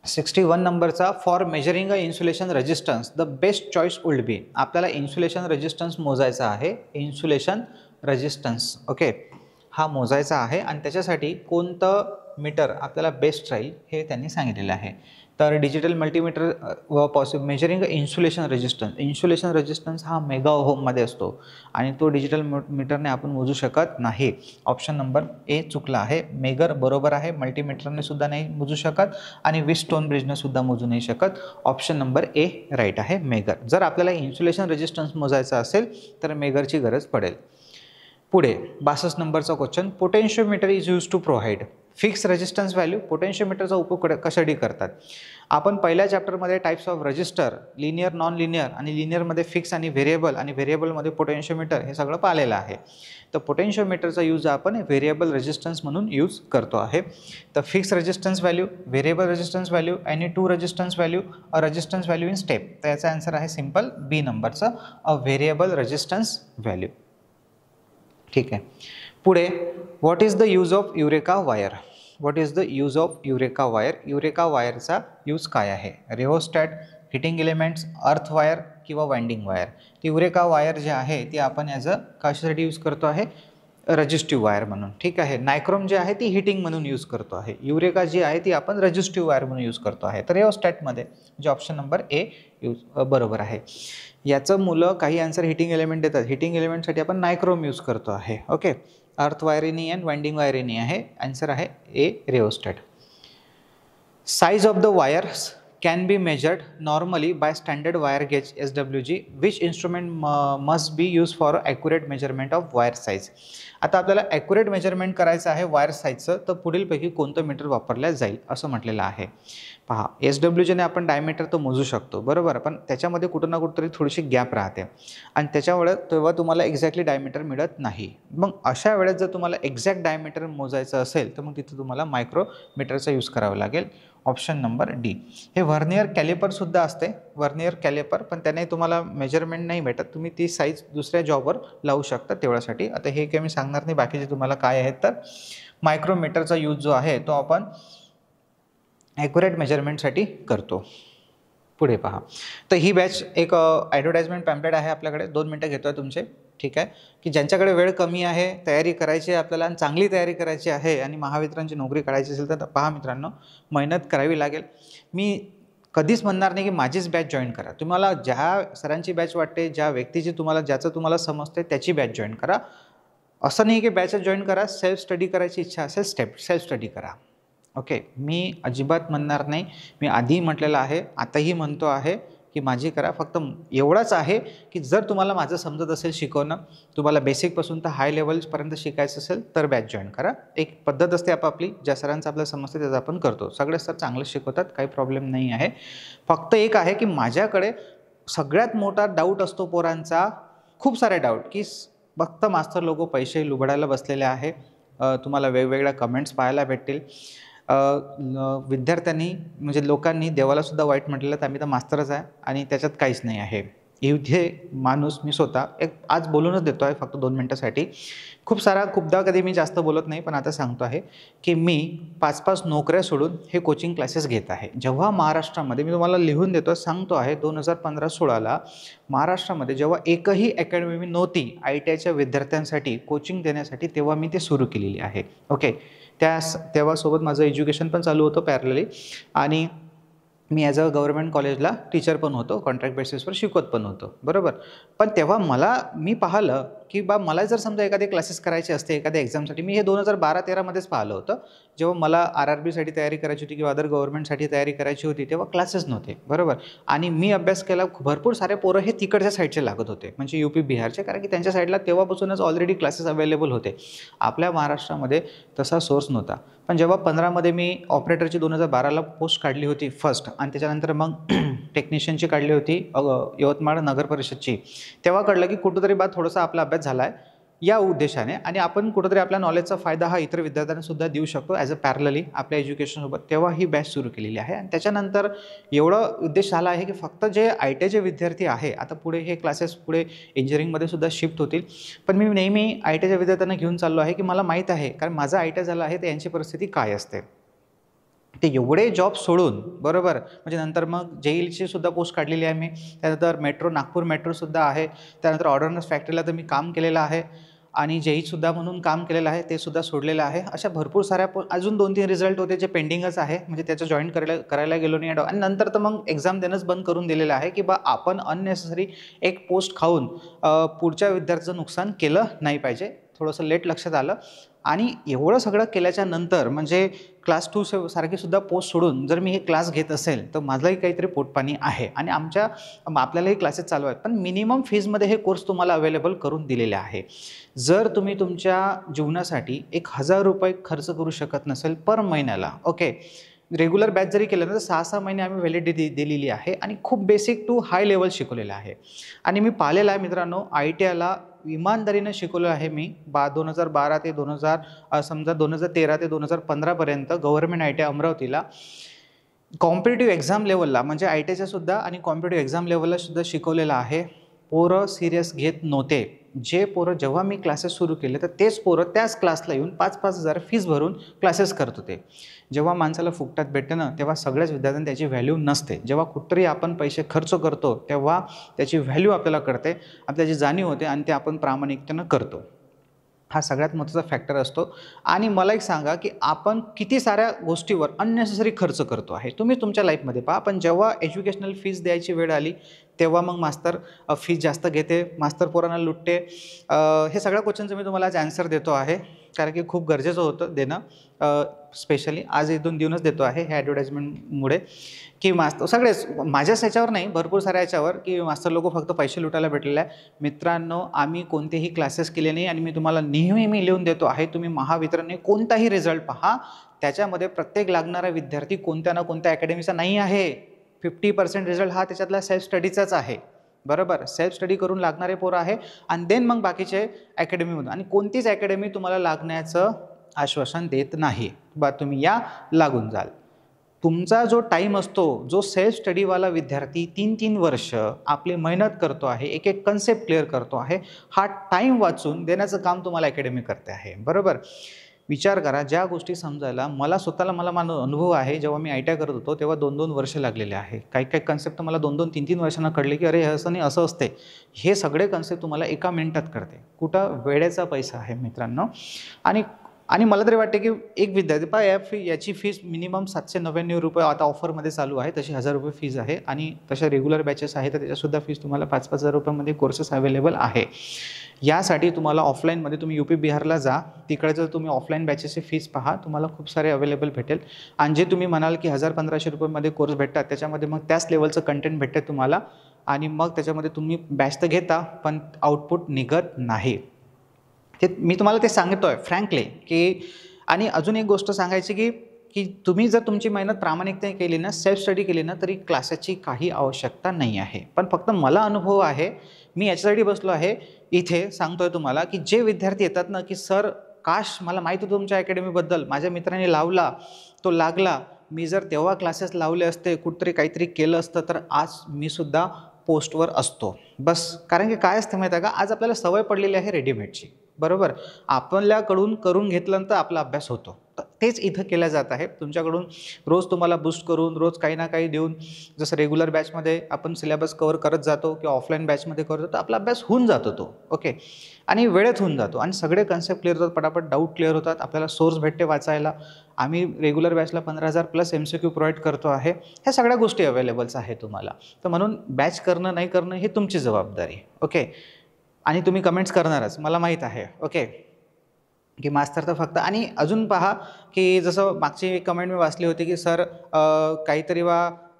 61 नंबरचा. For measuring a insulation resistance the best choice would be. आपल्याला इन्सुलेशन रेजिस्टन्स मोजायचा आहे. इन्सुलेशन रेजिस्टन्स, ओके, हा मोजायचा आहे आणि त्याच्यासाठी कोणतं मीटर आपल्याला बेस्ट राहील हे त्यांनी सांगितलेलं आहे. तर digital multimeter measuring insulation resistance हा मेगा ओहममध्ये असतो आणि तो डिजिटल मीटरने आपण मोजू शकत नाही. ऑप्शन नंबर ए चुकला आहे. मेगर बरोबर आहे, मल्टीमीटरने सुद्धा नाही मोजू शकत आणि वीज स्टोन ब्रिजने सुद्धा मोजू नाही शकत. ऑप्शन नंबर ए राईट आहे, मेगर. जर आपल्याला इन्सुलेशन रेजिस्टन्स मोजायचा असेल तर मेगरची गरज पडेल. पुढे 62 नंबरचा question. Potentiometer is use to provide fix resistance value. पोटेन्शियोमीटरचा उपयोग कशासाठी करतात. आपण पहिल्या चॅप्टरमध्ये types of register, linear, non linear आणि लिनियरमध्ये फिक्स आणि व्हेरिएबल आणि व्हेरिएबलमध्ये पोटेन्शियोमीटर हे सगळं पाहिलेलं आहे. तर पोटेन्शियोमीटरचा यूज आपण व्हेरिएबल रेजिस्टन्स म्हणून यूज करतो आहे. तर fix resistance value, variable resistance value, any two resistance value, a resistance value in step. तर याचा आन्सर आहे सिम्पल बी नंबरचा, अ व्हेरिएबल रेजिस्टन्स व्हॅल्यू. ठीक आहे. पुढे what is the use of eureka wire. Eureka वायरचा यूज काय आहे. रेओस्टॅट, हिटिंग एलिमेंट्स, अर्थ वायर किंवा वाइंडिंग वायर. ती युरेका वायर जे आहे ती आपण ॲज अ कशासाठी यूज करतो आहे, रजिस्टिव्ह वायर म्हणून. ठीक आहे. नायक्रोम जे आहे ती हिटिंग म्हणून यूज करतो आहे. युरेका जी आहे ती आपण रजिस्टिव्ह वायर म्हणून यूज करतो आहे. तर रेओस्टॅटमध्ये जे ऑप्शन नंबर ए बरोबर आहे. याचं मुलं काही आन्सर हिटिंग एलिमेंट देतात. हिटिंग एलिमेंटसाठी आपण नायक्रोम यूज करतो आहे. ओके, अर्थ वायरनी आणि वाइंडिंग वायरनी आहे. आन्सर आहे A rheostat. Size of the wires can be measured normally by standard wire gauge SWG. Which instrument must be used for accurate measurement of wire size. आता आपल्याला accurate measurement करायचं आहे wire साईजचं, तर पुढीलपैकी कोणतं metre वापरलं जाईल असं म्हटलेलं आहे. पहा, SWGने आपण डायमीटर तर मोजू शकतो, बरोबर, पण त्याच्यामध्ये कुठं ना कुठंतरी थोडीशी गॅप राहते आणि त्याच्यामुळे तेव्हा तुम्हाला एक्झॅक्टली डायमीटर मिळत नाही. मग अशा वेळेस जर तुम्हाला एक्झॅक्ट डायमीटर मोजायचं असेल तर मग तिथं तुम्हाला मायक्रोमीटरचा यूज करावा लागेल. Option number D. हे व्हर्नियर कॅलिपरसुद्धा असते, व्हर्नियर कॅलिपर, पण त्याने तुम्हाला मेजरमेंट नाही भेटत. तुम्ही ती साईज दुसऱ्या जॉबवर लावू शकता तेवढ्यासाठी. आता हे काही मी सांगणार नाही बाकीचे तुम्हाला काय आहेत. तर मायक्रोमीटरचा यूज जो आहे तो आपण ॲक्युरेट मेजरमेंटसाठी करतो. पुढे पहा. तर ही बॅच एक ॲडव्हर्टाइजमेंट पॅम्पलेट आहे आपल्याकडे. 2 मिनटं घेतो आहे तुमचे, ठीक आहे. की ज्यांच्याकडे वेळ कमी आहे, तयारी करायची आहे आपल्याला आणि चांगली तयारी करायची आहे आणि महावितरणची नोकरी काढायची असेल तर पहा मित्रांनो, मेहनत करावी लागेल. मी कधीच म्हणणार नाही की माझीच बॅच जॉईन करा. तुम्हाला ज्या सरांची बॅच वाटते, ज्या व्यक्तीची ज्याचं तुम्हाला समजते त्याची बॅच जॉईन करा. असं नाही की बॅचच जॉईन करा, सेल्फ स्टडी करायची इच्छा असेल सेल्फ स्टडी करा. ओके, मी अजिबात म्हणणार नाही. मी आधीही म्हटलेलं आहे, आताही म्हणतो आहे की माझी करा. फक्त एवढंच आहे की जर तुम्हाला माझं समजत असेल शिकवणं, तुम्हाला बेसिकपासून तर हाय लेवलपर्यंत शिकायचं असेल तर बॅच जॉईन करा. एक पद्धत असते आपापली, ज्या सरांचं आपल्याला समजते त्याचं आपण करतो. सगळे सर चांगलं शिकवतात, काही प्रॉब्लेम नाही आहे. फक्त एक आहे की माझ्याकडे सगळ्यात मोठा डाऊट असतो पोरांचा, खूप सारे डाऊट, की फक्त मास्तर लोक पैसे लुबाडायला बसलेले आहे. तुम्हाला वेगवेगळ्या कमेंट्स पाहायला भेटतील. विद्यार्थ्यांनी म्हणजे लोकांनी देवालासुद्धा वाईट म्हटलेलं तर आम्ही तर मास्तरच आहे आणि त्याच्यात काहीच नाही आहे. हे माणूस मी स्वतः एक आज बोलूनच देतो आहे फक्त 2 मिनटासाठी. खूपदा कधी मी जास्त बोलत नाही, पण आता सांगतो आहे की मी 5-5 नोकऱ्या सोडून हे कोचिंग क्लासेस घेत आहे. जेव्हा महाराष्ट्रामध्ये मी तुम्हाला लिहून देतो, सांगतो आहे 2015-16ला महाराष्ट्रामध्ये जेव्हा एकही अकॅडमी नव्हती ITIच्या विद्यार्थ्यांसाठी कोचिंग देण्यासाठी, तेव्हा मी ते सुरू केलेली आहे. ओके, तेव्हा सोबत माझं एज्युकेशन पण चालू होतं पॅरलली आणि मी ॲज अ गव्हर्नमेंट कॉलेजला टीचर पण होतो, कॉन्ट्रॅक्ट बेसिसवर शिकवत पण होतो, बरोबर. पण तेव्हा मी पाहिलं की मला जर समजा एखादे क्लासेस करायचे असते एखाद्या एक्झामसाठी, मी हे 2012-13मध्येच पाहिलं होतं. जेव्हा मला RRBसाठी तयारी करायची होती किंवा अदर गव्हर्नमेंटसाठी तयारी करायची होती, तेव्हा क्लासेस नव्हते, बरोबर. आणि मी अभ्यास केला, भरपूर सारे पोरं हे तिकडच्या साईडचे लागत होते, म्हणजे UP बिहारचे, कारण की त्यांच्या साईडला तेव्हापासूनच ऑलरेडी क्लासेस अवेलेबल होते. आपल्या महाराष्ट्रामध्ये तसा सोर्स नव्हता. पण जेव्हा 15मध्ये मी ऑपरेटरची 2012ला पोस्ट काढली होती फर्स्ट, आणि त्याच्यानंतर मग टेक्निशियनची काढली होती यवतमाळ नगर परिषदची, तेव्हा कळलं की कुठंतरी थोडासा आपला अभ्यास झाला आहे या उद्देशाने, आणि आपण कुठंतरी आपल्या नॉलेजचा फायदा हा इतर विद्यार्थ्यांनासुद्धा देऊ शकतो ॲज अ पॅरलली आपल्या एज्युकेशनसोबत. तेव्हा ही बॅच सुरू केलेली आहे. आणि त्याच्यानंतर एवढा उद्देश झाला आहे की फक्त जे ITIचे विद्यार्थी आहे, आता पुढे हे क्लासेस पुढे इंजिनिअरिंगमध्ये सुद्धा शिफ्ट होतील, पण मी नेहमी ITIच्या विद्यार्थ्यांना घेऊन चाललो आहे की मला माहीत आहे, कारण माझं ITI झालं आहे तर यांची परिस्थिती काय असते. ते एवढे जॉब सोडून, बरोबर, म्हणजे नंतर मग JEEची सुद्धा पोस्ट काढलेली आहे मी. त्यानंतर नागपूर मेट्रोसुद्धा आहे. त्यानंतर ऑर्डनन्स फॅक्टरीला तर मी काम केलेलं आहे आणि JEEसुद्धा म्हणून काम केलेलं आहे, ते सुद्धा सोडलेलं आहे. अशा भरपूर साऱ्या अजून 2-3 रिझल्ट होते जे पेंडिंगच आहे, म्हणजे त्याचं जॉईन करायला गेलो नाही. आणि नंतर तर मग एक्झाम देणंच बंद करून दिलेलं आहे की आपण अननेसेसरी एक पोस्ट खाऊन पुढच्या विद्यार्थ्याचं नुकसान केलं नाही पाहिजे. थोडंसं लेट लक्षात आलं. आणि एवढं सगळं केल्याच्या नंतर म्हणजे क्लास 2 सारखी सुद्धा पोस्ट सोडून जर मी हे क्लास घेत असेल तर माझंही काहीतरी पोटपाणी आहे आणि आपल्यालाही क्लासेस चालू आहेत. पण मिनिमम फीजमध्ये हे कोर्स तुम्हाला अवेलेबल करून दिलेले आहे. जर तुम्ही तुमच्या जीवनासाठी ₹1000 खर्च करू शकत नसेल पर महिन्याला, ओके, रेग्युलर बॅच जरी केलं ना तर 6-6 महिने आम्ही व्हॅलिडिटी दिलेली आहे आणि खूप बेसिक टू हाय लेवल शिकवलेलं आहे. आणि मी पाहिलेलं आहे मित्रांनो, ITIला इमानदारीनं शिकवलं आहे मी. 2012 ते 2013 ते 2015पर्यंत गव्हर्नमेंट ITI अमरावतीला कॉम्पिटिटिव्ह एक्झाम लेवलला, म्हणजे ITIच्या सुद्धा आणि कॉम्पिटिटिव्ह एक्झाम लेवलला सुद्धा शिकवलेलं आहे. पोरं सिरियस घेत नव्हते. जे पोरं जेव्हा मी क्लासेस सुरू केले तर तेच पोरं त्याच क्लासला येऊन 5-5 हजार फीस भरून क्लासेस करत होते. जेव्हा माणसाला फुकटात भेटते ना तेव्हा सगळ्याच विद्यार्थ्यांना त्याची व्हॅल्यू नसते. जेव्हा कुठतरी आपण पैसे खर्च करतो तेव्हा त्याची व्हॅल्यू आपल्याला कळते, आपल्याची जाणीव होते आणि ते आपण प्रामाणिकतेनं करतो. हा सगळ्यात महत्त्वाचा फॅक्टर असतो. आणि मला एक सांगा की आपण किती साऱ्या गोष्टीवर अननेसेसरी खर्च करतो आहे. तुम्ही तुमच्या लाईफमध्ये पहा. पण जेव्हा एज्युकेशनल फीस द्यायची वेळ आली तेव्हा मग मास्तर फीस जास्त घेते, मास्तर पोरांना लुटते. हे सगळ्या क्वेश्चनचं मी तुम्हाला आज ॲन्सर देतो आहे, कारण की खूप गरजेचं होतं देणं. स्पेशली आज इथून देऊनच देतो आहे हे ॲडव्हर्टाइजमेंटमुळे, की मास्तर सगळेच माझ्याच ह्याच्यावर नाही, भरपूर साऱ्या ह्याच्यावर, की मास्तर लोक फक्त पैसे लुटायला भेटलेले आहे. मित्रांनो, आम्ही कोणतेही क्लासेस केले नाही आणि मी तुम्हाला नेहमी लिहून देतो आहे, तुम्ही महावितरणने कोणताही रिझल्ट पहा, त्याच्यामध्ये प्रत्येक लागणारा विद्यार्थी कोणत्या ना कोणत्या अकॅडमीचा नाही आहे. 50% रिझल्ट हा त्याच्यातला सेल्फ स्टडीचाच आहे, बरोबर. सेल्फ स्टडी करून लागणारे पोरं आहे आणि देन मग बाकीचे अकॅडमीमधून. आणि कोणतीच अकॅडमी तुम्हाला लागण्याचं आश्वासन देत नाही. तुम्ही या, लागून जाल. तुमचा जो टाईम असतो, जो सेल्फ स्टडीवाला विद्यार्थी 3-3 वर्ष आपली मेहनत करतो आहे, एक कन्सेप्ट क्लिअर करतो आहे, हा टाईम वाचून देण्याचं काम तुम्हाला अकॅडमी करते आहे, बरोबर. विचार करा, ज्या गोष्टी समजायला मला स्वतःला माझा अनुभव आहे. जेव्हा मी ITI करत होतो तेव्हा 2-2 वर्ष लागलेले आहे. काही कन्सेप्ट मला 2-2, 3-3 वर्षांना कळले, की अरे हे असं नाही असं असते. हे सगळे कन्सेप्ट तुम्हाला एका मिनिटात कळते. कुठं वेळेचा पैसा आहे मित्रांनो. आणि मला तरी वाटते की एक विद्यार्थी पहा याची फीस मिनिमम ₹799 आता ऑफरमध्ये चालू आहे. तशी ₹1000 फीज आहे आणि तशा रेग्युलर बॅचेस आहे तर त्याच्यासुद्धा फीस तुम्हाला 5-5 हजार रुपयामध्ये कोर्सेस अवेलेबल आहे. यासाठी तुम्हाला ऑफलाईनमध्ये तुम्ही UP बिहारला जा, तिकडे जर तुम्ही ऑफलाईन बॅचेसची फीस पहा, तुम्हाला खूप सारे अवेलेबल भेटेल. आणि जे तुम्ही म्हणाल की ₹1000-1500 कोर्स भेटतात त्याच्यामध्ये मग त्याच लेवलचं कंटेंट भेटते तुम्हाला आणि मग त्याच्यामध्ये तुम्ही बॅच तर घेता पण आउटपुट निघत नाही. ते मी तुम्हाला ते सांगतोय फ्रँकली की. आणि अजून एक गोष्ट सांगायची की तुम्ही जर तुमची मेहनत प्रामाणिकतेने केली ना, सेल्फ स्टडी केली ना, तरी क्लासेसची काही आवश्यकता नाही आहे. पण फक्त मला अनुभव आहे, मी याच्यासाठी बसलो आहे इथे सांगतोय तुम्हाला की जे विद्यार्थी येतात ना की सर काश मला माहीत होतं तुमच्या अकॅडमीबद्दल, माझ्या मित्राने लावला, तो लागला, मी जर तेव्हा क्लासेस लावले असते, कुठेतरी काहीतरी केलं असतं तर आज मी सुद्धा पोस्टवर असतो. बस कारण की काय असतं माहीत आहे का, आज आपल्याला सवय पडलेली आहे रेडीमेडची, बरोबर. आपल्याकडून करून घेतल्यानंतर आपला अभ्यास होतो. तर तेच इथं केलं जात आहे. तुमच्याकडून रोज तुम्हाला बूस्ट करून, रोज काही ना काही देऊन, जसं रेग्युलर बॅचमध्ये आपण सिलेबस कव्हर करत जातो किंवा ऑफलाईन बॅचमध्ये करत जातो, आपला अभ्यास होऊन जातो तो ओके. आणि वेळेत होऊन जातो आणि सगळे कन्सेप्ट क्लिअर होतात, पटापट डाऊट क्लिअर होतात, आपल्याला सोर्स भेटते वाचायला. आम्ही रेग्युलर बॅचला 15,000+ MCQ प्रोव्हाइड करतो आहे. ह्या सगळ्या गोष्टी अवेलेबल्स आहे तुम्हाला. तर म्हणून बॅच करणं नाही करणं हे तुमची जबाबदारी ओके. आणि तुम्ही कमेंट्स करणारच मला माहीत आहे ओके, की मास्तर तर फक्त. आणि अजून पहा की जसं मागची एक कमेंट मी वाचली होती की सर काहीतरी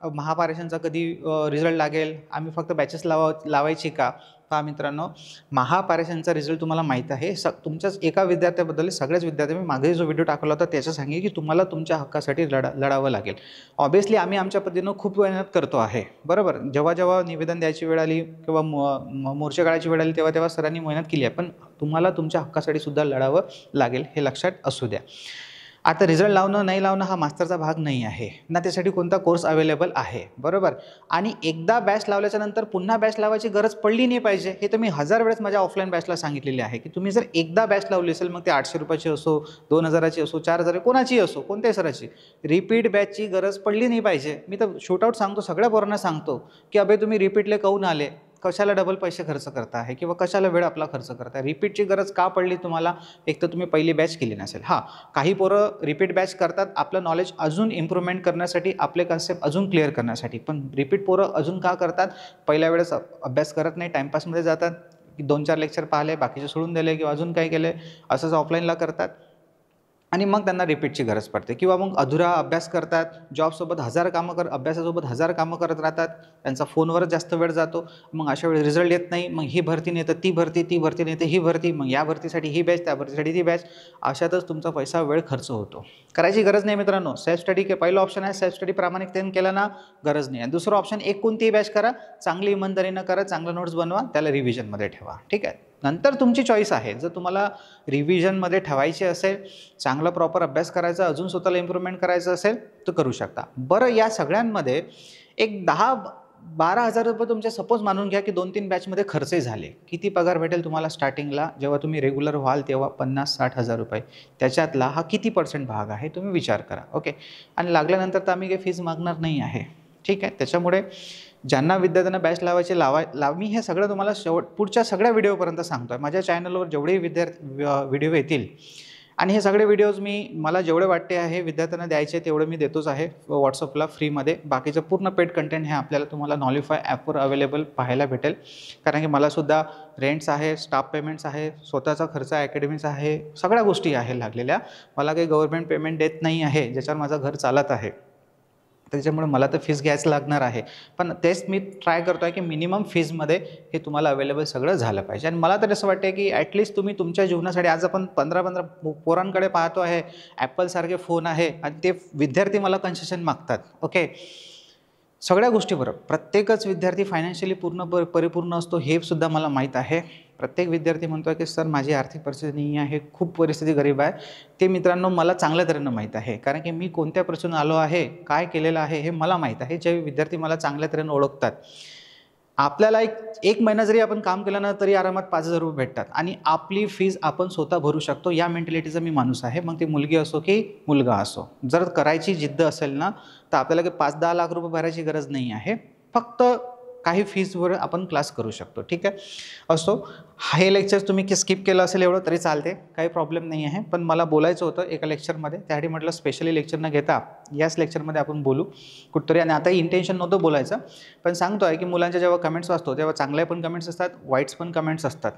महापारेषणचा कधी रिझल्ट लागेल, आम्ही फक्त बॅचेस लावायची का. पहा मित्रांनो, महापारेषणचा रिझल्ट तुम्हाला माहीत आहे. तुमच्याच एका विद्यार्थ्याबद्दल सगळ्याच विद्यार्थी, मी मागे जो व्हिडिओ टाकला होता त्याचं सांगेन की तुम्हाला तुमच्या हक्कासाठी लढावं लागेल. ऑब्व्हियसली आम्ही आमच्या पद्धतीनं खूप मेहनत करतो आहे, बरोबर. जेव्हा निवेदन द्यायची वेळ आली किंवा मोर्चे काढायची वेळ आली तेव्हा सरांनी मेहनत केली आहे. पण तुम्हाला तुमच्या हक्कासाठी सुद्धा लढावं लागेल, हे लक्षात असू द्या. आता रिझल्ट लावणं नाही लावणं हा मास्टरचा भाग नाही आहे ना, त्यासाठी कोणता कोर्स अवेलेबल आहे, बरोबर. आणि एकदा बॅच लावल्याच्या नंतर पुन्हा बॅच लावायची गरज पडली नाही पाहिजे. हे तर मी 1000 वेळेस माझ्या ऑफलाईन बॅचला सांगितलेले आहे की तुम्ही जर एकदा बॅच लावली असेल, मग ते 800 रुपयाची असो, 2000ची असो, 4000 कोणाची असो, कोणत्याही सराची, रिपीट बॅचची गरज पडली नाही पाहिजे. मी तर शूटआउट सांगतो, सगळ्या पोरांना सांगतो की अबे तुम्ही रिपीटले काहून आले, कशाला डबल पैसे खर्च करता आहे किंवा कशाला वेळ आपला खर्च करताय. रिपीटची गरज का पडली तुम्हाला, एक तर तुम्ही पहिली बॅच केली नसेल. हां, काही पोरं रिपीट बॅच करतात आपलं नॉलेज अजून इम्प्रूव्हमेंट करण्यासाठी, आपले कन्सेप्ट अजून क्लिअर करण्यासाठी. पण रिपीट पोरं अजून का करतात, पहिल्या वेळेस अभ्यास करत नाही, टाईमपासमध्ये जातात, 2-4 लेक्चर पाहिले, बाकीचे सोडून दिले किंवा अजून काही केले, असंच ऑफलाईनला करतात आणि मग त्यांना रिपीटची गरज पडते. किंवा मग अधुरा अभ्यास करतात, जॉबसोबत अभ्यासासोबत 1000 कामं करत राहतात, त्यांचा फोनवरच जास्त वेळ जातो. मग अशा वेळी रिझल्ट येत नाही, मग ही भरती नाही तर ती भरती, ती भरती नाही तर ही भरती, मग या भरतीसाठी ही बॅच, त्या भरतीसाठी ती बॅच, अशातच तुमचा पैसा वेळ खर्च होतो. करायची गरज नाही मित्रांनो. सेल्फ स्टडी पहिलं ऑप्शन आहे, सेल्फ स्टडी प्रामाणिकतेने केला ना गरज नाही. आणि दुसरं ऑप्शन, एक कोणतीही बॅच करा, चांगली इमानदारीनं करा, चांगलं नोट्स बनवा, त्याला रिव्हिजनमध्ये ठेवा, ठीक आहे. नंतर तुमची चॉईस आहे. जर तुम्हाला रिव्हिजनमध्ये ठेवायचे असेल, चांगला प्रॉपर अभ्यास करायचा, अजून स्वतःला इम्प्रूव्हमेंट करायचं असेल तर करू शकता. बरं, या सगळ्यांमध्ये एक 10-12 हजार रुपये तुमचे सपोज मानून घ्या की 2-3 बॅचमध्ये खर्चही झाले. किती पगार भेटेल तुम्हाला स्टार्टिंगला, जेव्हा तुम्ही रेग्युलर व्हाल तेव्हा 50-60 हजार रुपये. त्याच्यातला हा किती % भाग आहे तुम्ही विचार करा ओके. आणि लागल्यानंतर तर आम्ही काही फीज मागणार नाही आहे, ठीक आहे. त्याच्यामुळे ज्यांना विद्यार्थ्यांना बॅच लावायचे मी हे सगळं तुम्हाला पुढच्या सगळ्या व्हिडिओपर्यंत सांगतो आहे. माझ्या चॅनलवर जेवढेही व्हिडिओ येतील आणि हे सगळे व्हिडिओज मला जेवढे वाटते आहे विद्यार्थ्यांना द्यायचे तेवढे मी देतोच आहे व्हॉट्सअपला फ्रीमध्ये. बाकीचं पूर्ण पेड कंटेंट हे आपल्याला तुम्हाला नॉलिफाय ॲपवर अवेलेबल पाहायला भेटेल. कारण की मलासुद्धा रेंट्स आहे, स्टाफ पेमेंट्स आहे, स्वतःचा खर्च अकॅडमीचा आहे, सगळ्या गोष्टी आहे लागलेल्या. मला काही गव्हर्नमेंट पेमेंट देत नाही आहे, ज्याच्यावर माझं घर चालत आहे. त्याच्यामुळे मला तर फीस घ्यायचं लागणार आहे. पण तेच मी ट्राय करतो आहे की मिनिमम फीजमध्ये हे तुम्हाला अवेलेबल सगळं झालं पाहिजे. आणि मला तर असं वाटतं की ॲटलिस्ट तुम्ही तुमच्या जीवनासाठी, आज आपण 15-15 पोरांकडे पाहतो आहे, ॲपलसारखे फोन आहे आणि ते विद्यार्थी मला कन्सेशन मागतात ओके. सगळ्या गोष्टी बरोबर, प्रत्येकच विद्यार्थी फायनान्शियली परिपूर्ण असतो हे सुद्धा मला माहीत आहे. प्रत्येक विद्यार्थी म्हणतो आहे की सर माझी आर्थिक परिस्थिती नाही आहे, खूप परिस्थिती गरीब आहे. ते मित्रांनो मला चांगल्या तऱ्हेनं माहीत आहे, कारण की मी कोणत्या परिस्थितीतून आलो आहे, काय केलेलं आहे हे मला माहीत आहे. जे विद्यार्थी मला चांगल्या तऱ्हेनं ओळखतात आपल्याला एक महिना जरी आपण काम केलं ना तरी आरामात 5,000 रुपये भेटतात आणि आपली फीज आपण स्वतः भरू शकतो. या मेंटॅलिटीचा मी माणूस आहे. मग ती मुलगी असो की मुलगा असो, जर करायची जिद्द असेल ना तर आपल्याला काही 5-10 लाख रुपये भरायची गरज नाही आहे. फक्त काही फीजवर आपण क्लास करू शकतो. ठीक आहे. असो, हे लेक्चर तुम्ही स्किप केलं असेल एवढं तरी चालते, काही प्रॉब्लेम नाही आहे. पण मला बोलायचं होतं एका लेक्चरमध्ये, त्यासाठी म्हटलं स्पेशली लेक्चर न घेता याच लेक्चरमध्ये आपण बोलू कुठतरी. आणि आता इंटेन्शन नव्हतं बोलायचं, पण सांगतो आहे की मुलांच्या जेव्हा कमेंट्स वाचतो तेव्हा चांगले पण कमेंट्स असतात, वाईट्स पण कमेंट्स असतात.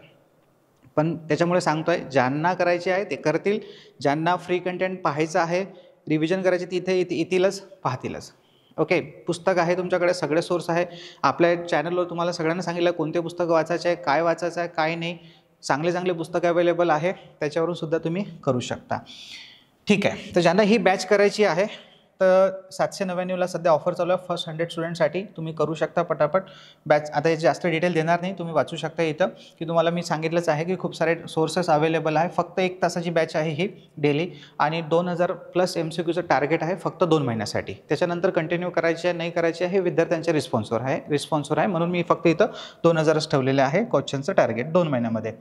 पण त्याच्यामुळे सांगतो आहे, ज्यांना करायचे आहे ते करतील, ज्यांना फ्री कंटेंट पाहायचं आहे, रिव्हिजन करायची तिथे येतीलच, पाहतीलच. ओके. पुस्तक आहे तुमच्याकडे, सगळे सोर्स आहे. आपल्या चॅनलवर तुम्हाला सगळ्यांना सांगितलं कोणते पुस्तकं वाचायचे आहे, काय वाचायचं आहे, काय नाही. चांगले चांगले पुस्तकं अवेलेबल आहे, त्याच्यावरून सुद्धा तुम्ही करू शकता. ठीक आहे. तर ज्यांना ही बॅच करायची आहे तर 799ला सध्या ऑफर चालू आहे फर्स्ट 100 स्टुडंटसाठी. तुम्ही करू शकता पटापट बॅच. आता याची जास्त डिटेल देणार नाही, तुम्ही वाचू शकता इथं की तुम्हाला मी सांगितलंच आहे की खूप सारे सोर्सेस अवेलेबल आहे. फक्त 1 तासाची बॅच आहे ही डेली आणि 2000+ MCQचं टार्गेट आहे फक्त 2 महिन्यासाठी. त्याच्यानंतर कंटिन्यू करायची आहे नाही करायची आहे हे विद्यार्थ्यांच्या रिस्पॉन्सवर आहे. म्हणून मी फक्त इथं 2000च ठेवलेले आहे क्वेश्चनचं टार्गेट 2 महिन्यामध्ये.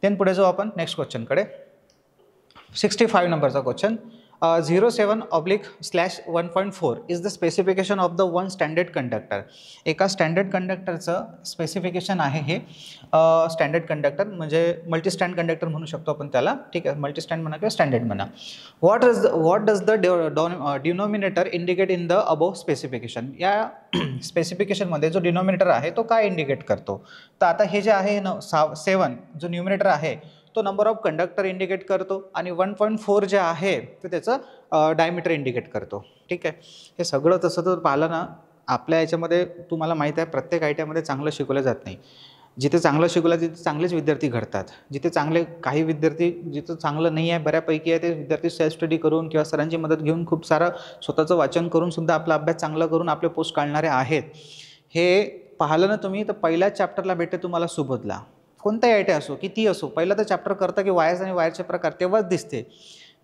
देन पुढे जाऊ आपण नेक्स्ट क्वेश्चनकडे. 65 नंबरचा question. 07/1.4 is the specification of the one standard conductor. एका स्टँडर्ड कंडक्टरचं स्पेसिफिकेशन आहे हे. स्टँडर्ड कंडक्टर म्हणजे मल्टीस्टँड कंडक्टर म्हणू शकतो आपण त्याला. ठीक आहे, मल्टीस्टँड म्हणा किंवा स्टँडर्ड म्हणा. What does the denominator indicate in the above specification. या स्पेसिफिकेशनमध्ये जो डिनॉमिनेटर आहे तो काय इंडिकेट करतो. तर आता हे जे आहे 7 जो न्यूमिनेटर आहे तो नंबर ऑफ कंडक्टर इंडिकेट करतो आणि 1.4 जे आहे तर त्याचं डायमीटर इंडिकेट करतो. ठीक आहे. हे सगळं तसं तर पाहिलं ना आपल्या याच्यामध्ये तुम्हाला माहीत आहे प्रत्येक आयटीआयमध्ये चांगलं शिकवलं जात नाही. जिथे चांगलं शिकवलं तिथे चांगलेच विद्यार्थी घडतात. जिथे चांगले काही विद्यार्थी जिथं चांगलं नाही आहे बऱ्यापैकी आहे ते विद्यार्थी सेल्फ स्टडी करून किंवा सरांची मदत घेऊन खूप सारं स्वतःचं वाचन करून सुद्धा आपला अभ्यास चांगला करून आपले पोस्ट काढणारे आहेत. हे पाहिलं ना तुम्ही तर पहिल्याच चॅप्टरला भेटते तुम्हाला सुबोधला. कोणताही आयटी असो किती असो पहिला तर चॅप्टर करता की वायर्स आणि वायरचे प्रकार तेव्हाच दिसते.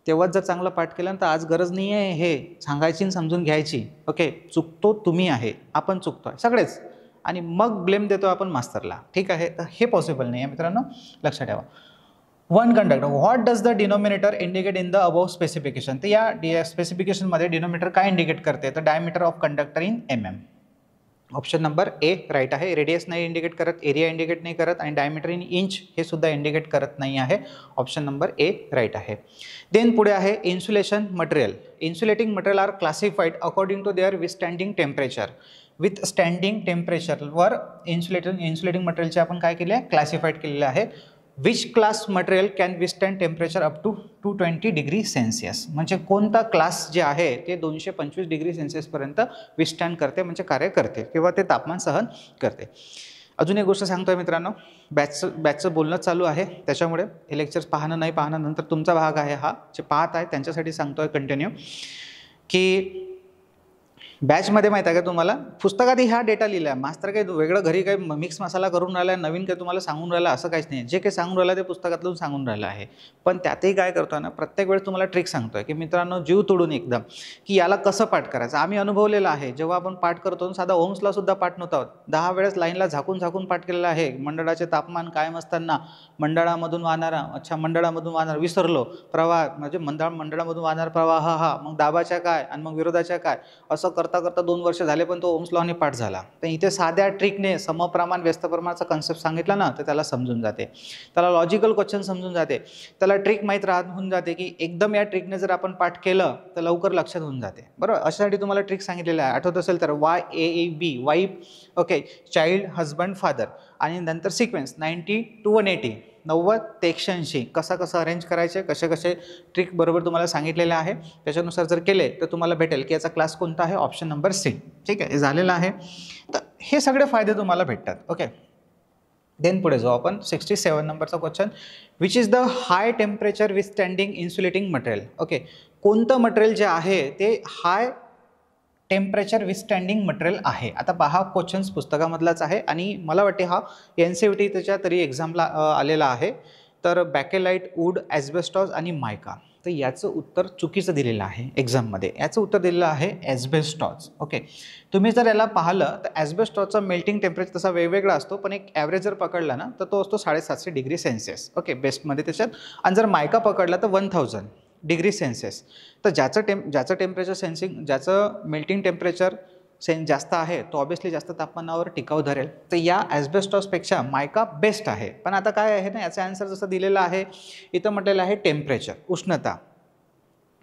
तेव्हाच जर चांगलं पाठ केलं तर आज गरज नाही आहे हे सांगायची आणि समजून घ्यायची. ओके. चुकतो तुम्ही आहे, आपण चुकतो आहे सगळेच आणि मग ब्लेम देतो आपण मास्तरला. ठीक आहे. तर हे पॉसिबल नाही आहे मित्रांनो, लक्षात ठेवा. One conductor. What does the denominator indicate in the above specification. तर या स्पेसिफिकेशनमध्ये डिनॉमिनेटर काय इंडिकेट करते तर diameter of conductor in MM. Option number A right आहे. रेडियस नाही इंडिकेट करत, एरिया इंडिकेट नाही करत आणि डायमीटर इन इंच हे सुद्धा इंडिकेट करत नाही आहे. ऑप्शन नंबर ए राईट आहे. देन पुढे आहे insulation material. Insulating material are classified according to their withstanding temperature. With standing टेम्परेचरवर इन्सुलेटिंग मटेरियलचे आपण काय केले आहे क्लासिफाईड केलेले आहे. Which class material can withstand temperature up to 220 degree Celsius. म्हणजे कोणता क्लास जे आहे ते 225 डिग्री सेल्सिअसपर्यंत विथस्टँड करते म्हणजे कार्य करते किंवा ते तापमान सहन करते. अजून एक गोष्ट सांगतो आहे मित्रांनो, बॅचचं बोलणं चालू आहे त्याच्यामुळे हे लेक्चर्स पाहणं नाही पाहणं नंतर तुमचा भाग आहे हा. जे पाहत आहे त्यांच्यासाठी सांगतो आहे कंटिन्यू की बॅचमध्ये माहीत आहे का तुम्हाला पुस्तकात ह्या डेटा लिहिला आहे. मास्तर काही वेगळं घरी काही मिक्स मसाला करून राहिला आहे, नवीन काही तुम्हाला सांगून राहिला असं काहीच नाही. जे काही सांगून राहिलं ते पुस्तकातून सांगून राहिलं आहे. पण त्यातही काय करतो ना प्रत्येक वेळेस तुम्हाला ट्रिक सांगतो आहे की मित्रांनो जीव तोडून एकदम की याला कसं पाठ करायचं. आम्ही अनुभवलेलं आहे. जेव्हा आपण पाठ करतो साधा ओम्सला सुद्धा पाठ नव्हता 10 वेळेस लाईनला झाकून पाठ केलेला आहे. मंडळाचे तापमान कायम असताना मंडळामधून वाहणारा विसरलो प्रवाह म्हणजे मंडळामधून वाहणारा प्रवाह हा मग दाबाच्या काय आणि मग विरोधाच्या काय असं करता 2 वर्ष झाले पण तो ओम्स लॉने पाठ झाला. तर इथे साध्या ट्रिकने समप्रमाण व्यस्त प्रमाणाचा कन्सेप्ट सांगितला ना तर त्याला समजून जाते, त्याला लॉजिकल क्वेश्चन समजून जाते, त्याला ट्रिक माहीत होऊन जाते की एकदम या ट्रिकने जर आपण पाठ केलं तर लवकर लक्षात होऊन जाते. बरोबर. अशासाठी तुम्हाला ट्रिक सांगितलेलं आहे. आठवत असेल तर YAEB wife, okay, child, husband, father आणि नंतर सिक्वेन्स 90 to 180 90 ते 180 कसं अरेंज करायचे कसे ट्रिक बरोबर तुम्हाला सांगितलेले आहे. त्याच्यानुसार जर केले तर तुम्हाला भेटेल की याचा क्लास कोणता आहे. Option number C. ठीक आहे. हे झालेलं आहे. तर हे सगळे फायदे तुम्हाला भेटतात. ओके. देन पुढे जाऊ आपण 67 नंबरचा question. Which is the high temperature withstanding insulating material. Okay. कोणतं मटेरियल जे आहे ते हाय टेम्परेचर विथस्टँडिंग मटेरियल आहे. आता पहा क्वेश्चन्स पुस्तकामधलाच आहे आणि मला वाटते हा NCVT त्याच्या तरी एक्झामला आलेला आहे. तर बॅकेलाईट, वूड, ॲस्बेस्टॉस आणि मायका. तर याचं उत्तर चुकीचं दिलेलं आहे एक्झाममध्ये. याचं उत्तर दिलेलं आहे ॲस्बेस्टॉस. ओके, तुम्ही जर याला पाहिलं तर ॲस्बेस्टॉसचा मेल्टिंग टेम्परेचर तसा वेगवेगळा असतो, पण एक ॲव्हरेज जर पकडला ना तर तो असतो 750 डिग्री सेल्सिअस. ओके, बेस्टमध्ये त्याच्यात. आणि जर मायका पकडला तर 1000 डिग्री सेल्सिअस. तर ज्याचं टेम्परेचर ज्याचं मेल्टिंग टेम्परेचर जास्त आहे तो ऑब्वियसली जास्त तापमानावर टिकाऊ धरेल. तर या ॲस्बेस्टॉसपेक्षा मायका बेस्ट आहे. पण आता काय आहे ना, याचा आन्सर जसं दिलेला आहे इथं म्हटलेलं आहे टेम्परेचर, उष्णता,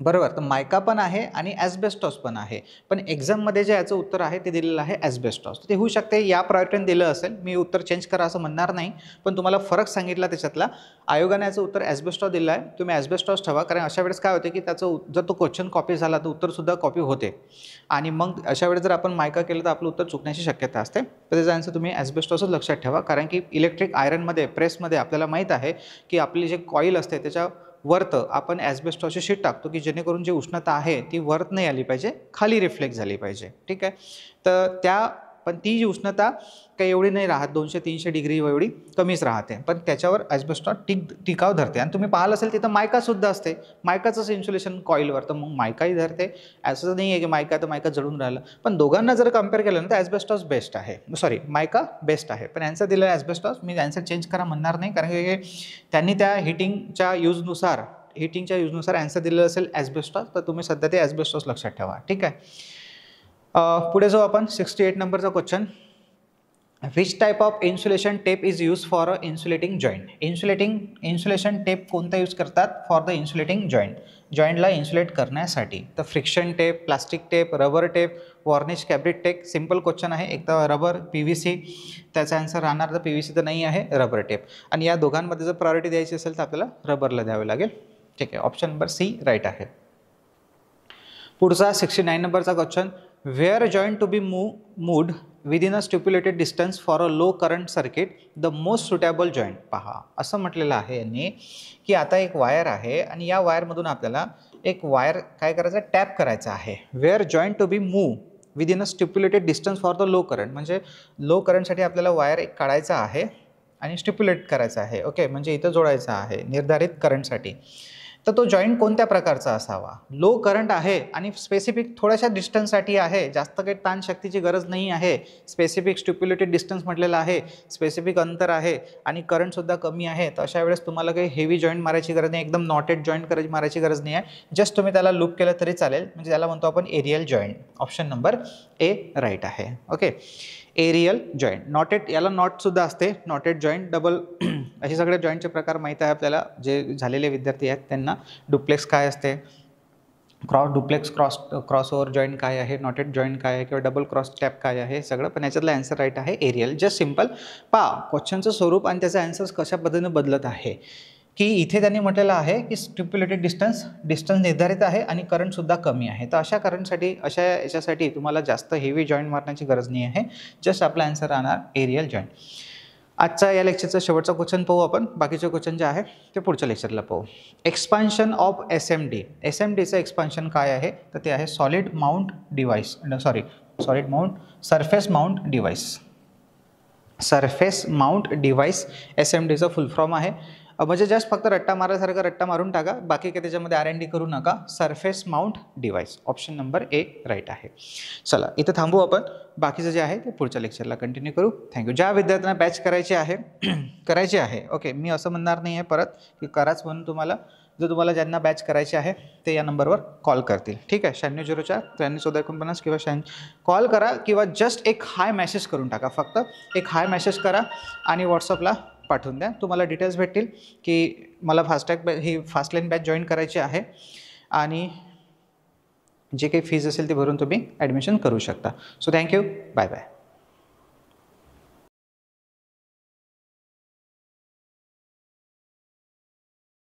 बरोबर. तर मायका पण आहे आणि ॲस्बेस्टॉस पण आहे, पण एक्झाममध्ये जे याचं उत्तर आहे ते दिलेलं आहे ॲस्बेस्टॉस. ते होऊ शकते या प्रायोरिटीने दिलं असेल, मी उत्तर चेंज करा असं म्हणणार नाही, पण तुम्हाला फरक सांगितला त्याच्यातला. आयोगाने याचं उत्तर ॲस्बेस्टॉस दिलं आहे, तुम्ही ॲस्बेस्टॉस ठेवा. कारण अशा वेळेस काय होते की त्याचं जर तो क्वेश्चन कॉपी झाला तर उत्तरसुद्धा कॉपी होते, आणि मग अशा वेळेस जर आपण मायका केलं तर आपलं उत्तर चुकण्याची शक्यता असते. तर त्याचा आन्सर तुम्ही ॲस्बेस्टॉसच लक्षात ठेवा. कारण की इलेक्ट्रिक आयरनमध्ये, प्रेसमध्ये आपल्याला माहीत आहे की आपली जे कॉईल असते त्याच्या वरत आपण ॲस्बेस्टॉसची शीट टाकतो की जेणेकरून जी उष्णता आहे ती वरत नाही आली पाहिजे, खाली रिफ्लेक्ट झाली पाहिजे. ठीक आहे, तर पण ती जी उष्णता काही एवढी नाही राहत, 200-300 डिग्री एवढी कमीच राहते, पण त्याच्यावर ॲस्बेस्टॉस टिकाव धरते. आणि तुम्ही पाहिलं असेल तिथं मायकासुद्धा असते, मायकाचंच इन्सुलेशन कॉईलवर, तर मग मायकाही धरते. असं नाही आहे की मायका जळून राहिलं. पण दोघांना जर कम्पेअर केलं ना तर ॲस्बेस्टॉस बेस्ट आहे, सॉरी मायका बेस्ट आहे. पण आन्सर दिलं आहे ॲस्बेस्टॉस. मी आन्सर चेंज करा म्हणणार नाही, कारण की त्यांनी त्या हिटिंगच्या यूजनुसार आन्सर दिलेलं असेल ॲस्बेस्टॉस, तर तुम्ही सध्या ते ॲस्बेस्टॉस लक्षात ठेवा. ठीक आहे, पुढे जाऊ आपण. 68 नंबरचा question. Which type of insulation tape is use for a insulating joint. Insulation tape कोणता यूज करतात फॉर द इन्सुलेटिंग जॉईंटला इन्सुलेट करण्यासाठी. तर friction tape, plastic tape, rubber tape, varnish fabric tape. Simple question आहे. एक तर रबर, PVC, त्याचा answer राहणार. तर PVC तर नाही आहे, रबर टेप. आणि या दोघांमध्ये जर प्रायोरिटी द्यायची असेल तर आपल्याला रबरला द्यावे लागेल. ठीक आहे, ऑप्शन नंबर सी राईट आहे. पुढचा 69 नंबरचा question. Where joint to be moved within a stipulated distance for a low current circuit the most suitable joint. पहा, असं म्हटलेलं आहे यांनी की आता एक वायर आहे आणि या वायरमधून आपल्याला एक वायर काय करायचं, टॅप करायचं आहे. Where joint to be move within a stipulated distance for the low current, म्हणजे लो करंटसाठी आपल्याला वायर एक काढायचा आहे आणि स्टिप्युलेट करायचा आहे. ओके, म्हणजे इथं जोडायचा आहे निर्धारित करंटसाठी. तर तो जॉईंट कोणत्या प्रकारचा असावा. लो करंट आहे आणि स्पेसिफिक थोड्याशा डिस्टन्ससाठी आहे, जास्त काही ताणशक्तीची गरज नाही आहे. स्पेसिफिक स्टिप्युलेटेड डिस्टन्स म्हटलेलं आहे, स्पेसिफिक अंतर आहे आणि करंटसुद्धा कमी आहे. तर अशा वेळेस तुम्हाला काही हेवी जॉईंट मारायची गरज नाही, एकदम नॉटेड जॉईंट मारायची गरज नाही आहे. जस्ट तुम्ही त्याला लूप केलं तरी चालेल, म्हणजे त्याला म्हणतो आपण aerial joint. Option number A right आहे. Okay, aerial joint. नॉटेड, याला नॉटसुद्धा असते, नॉटेड जॉईंट, डबल, असे सगळे जॉईंटचे प्रकार माहीत आहे आपल्याला. जे झालेले विद्यार्थी आहेत त्यांना डुप्लेक्स काय असते, क्रॉसओव्हर जॉईंट काय आहे, नॉटेड जॉईंट काय आहे, किंवा डबल क्रॉस टॅप काय आहे, सगळं. पण याच्यातलं आन्सर राईट आहे एरियल. जस्ट सिम्पल पहा क्वेश्चनचं स्वरूप आणि त्याचा आन्सर्स कशा पद्धतीने बदलत आहे की इथे त्यांनी म्हटलेलं आहे की स्टिप्युलेटेड डिस्टन्स निर्धारित आहे आणि करंटसुद्धा कमी आहे. तर अशा याच्यासाठी तुम्हाला जास्त हेवी जॉईंट मारण्याची गरज नाही आहे. जस्ट आपला आन्सर राहणार एरियल जॉईंट. आजचा या लेक्चरचा शेवटचा क्वेश्चन पाहू आपण. बाकीचे क्वेश्चन जे आहे ते पुढच्या लेक्चरला पाहू. Expansion of SMD. SMDचं एक्सपान्शन काय आहे, तर ते आहे सरफेस माउंट डिव्हाइस. SMDचं फुल फॉर्म आहे. म्हणजे जस्ट फक्त रट्टा मारल्यासारखं रट्टा मारून टाका, बाकी काही त्याच्यामध्ये R&D करू नका. Surface mount device. Option number A right आहे. चला, इथं थांबू आपण. बाकीचं जे आहे ते पुढच्या लेक्चरला कंटिन्यू करू. थँक्यू. ज्या विद्यार्थ्यांना बॅच करायची आहे ओके, मी असं म्हणणार नाही आहे परत की कराच म्हणून तुम्हाला. जर तुम्हाला ज्यांना बॅच करायची आहे ते या नंबरवर कॉल करतील. ठीक आहे, 9604-931449 किंवा कॉल करा, किंवा जस्ट एक हाय मेसेज करून टाका. फक्त एक हाय मेसेज करा आणि व्हॉट्सअपला पाठवून द्या. तुम्हाला डिटेल्स भेटतील की मला फास्टलाईन बॅच जॉईन करायची आहे आणि जे काही फीज असेल ते भरून तुम्ही ॲडमिशन करू शकता. So thank you, bye bye.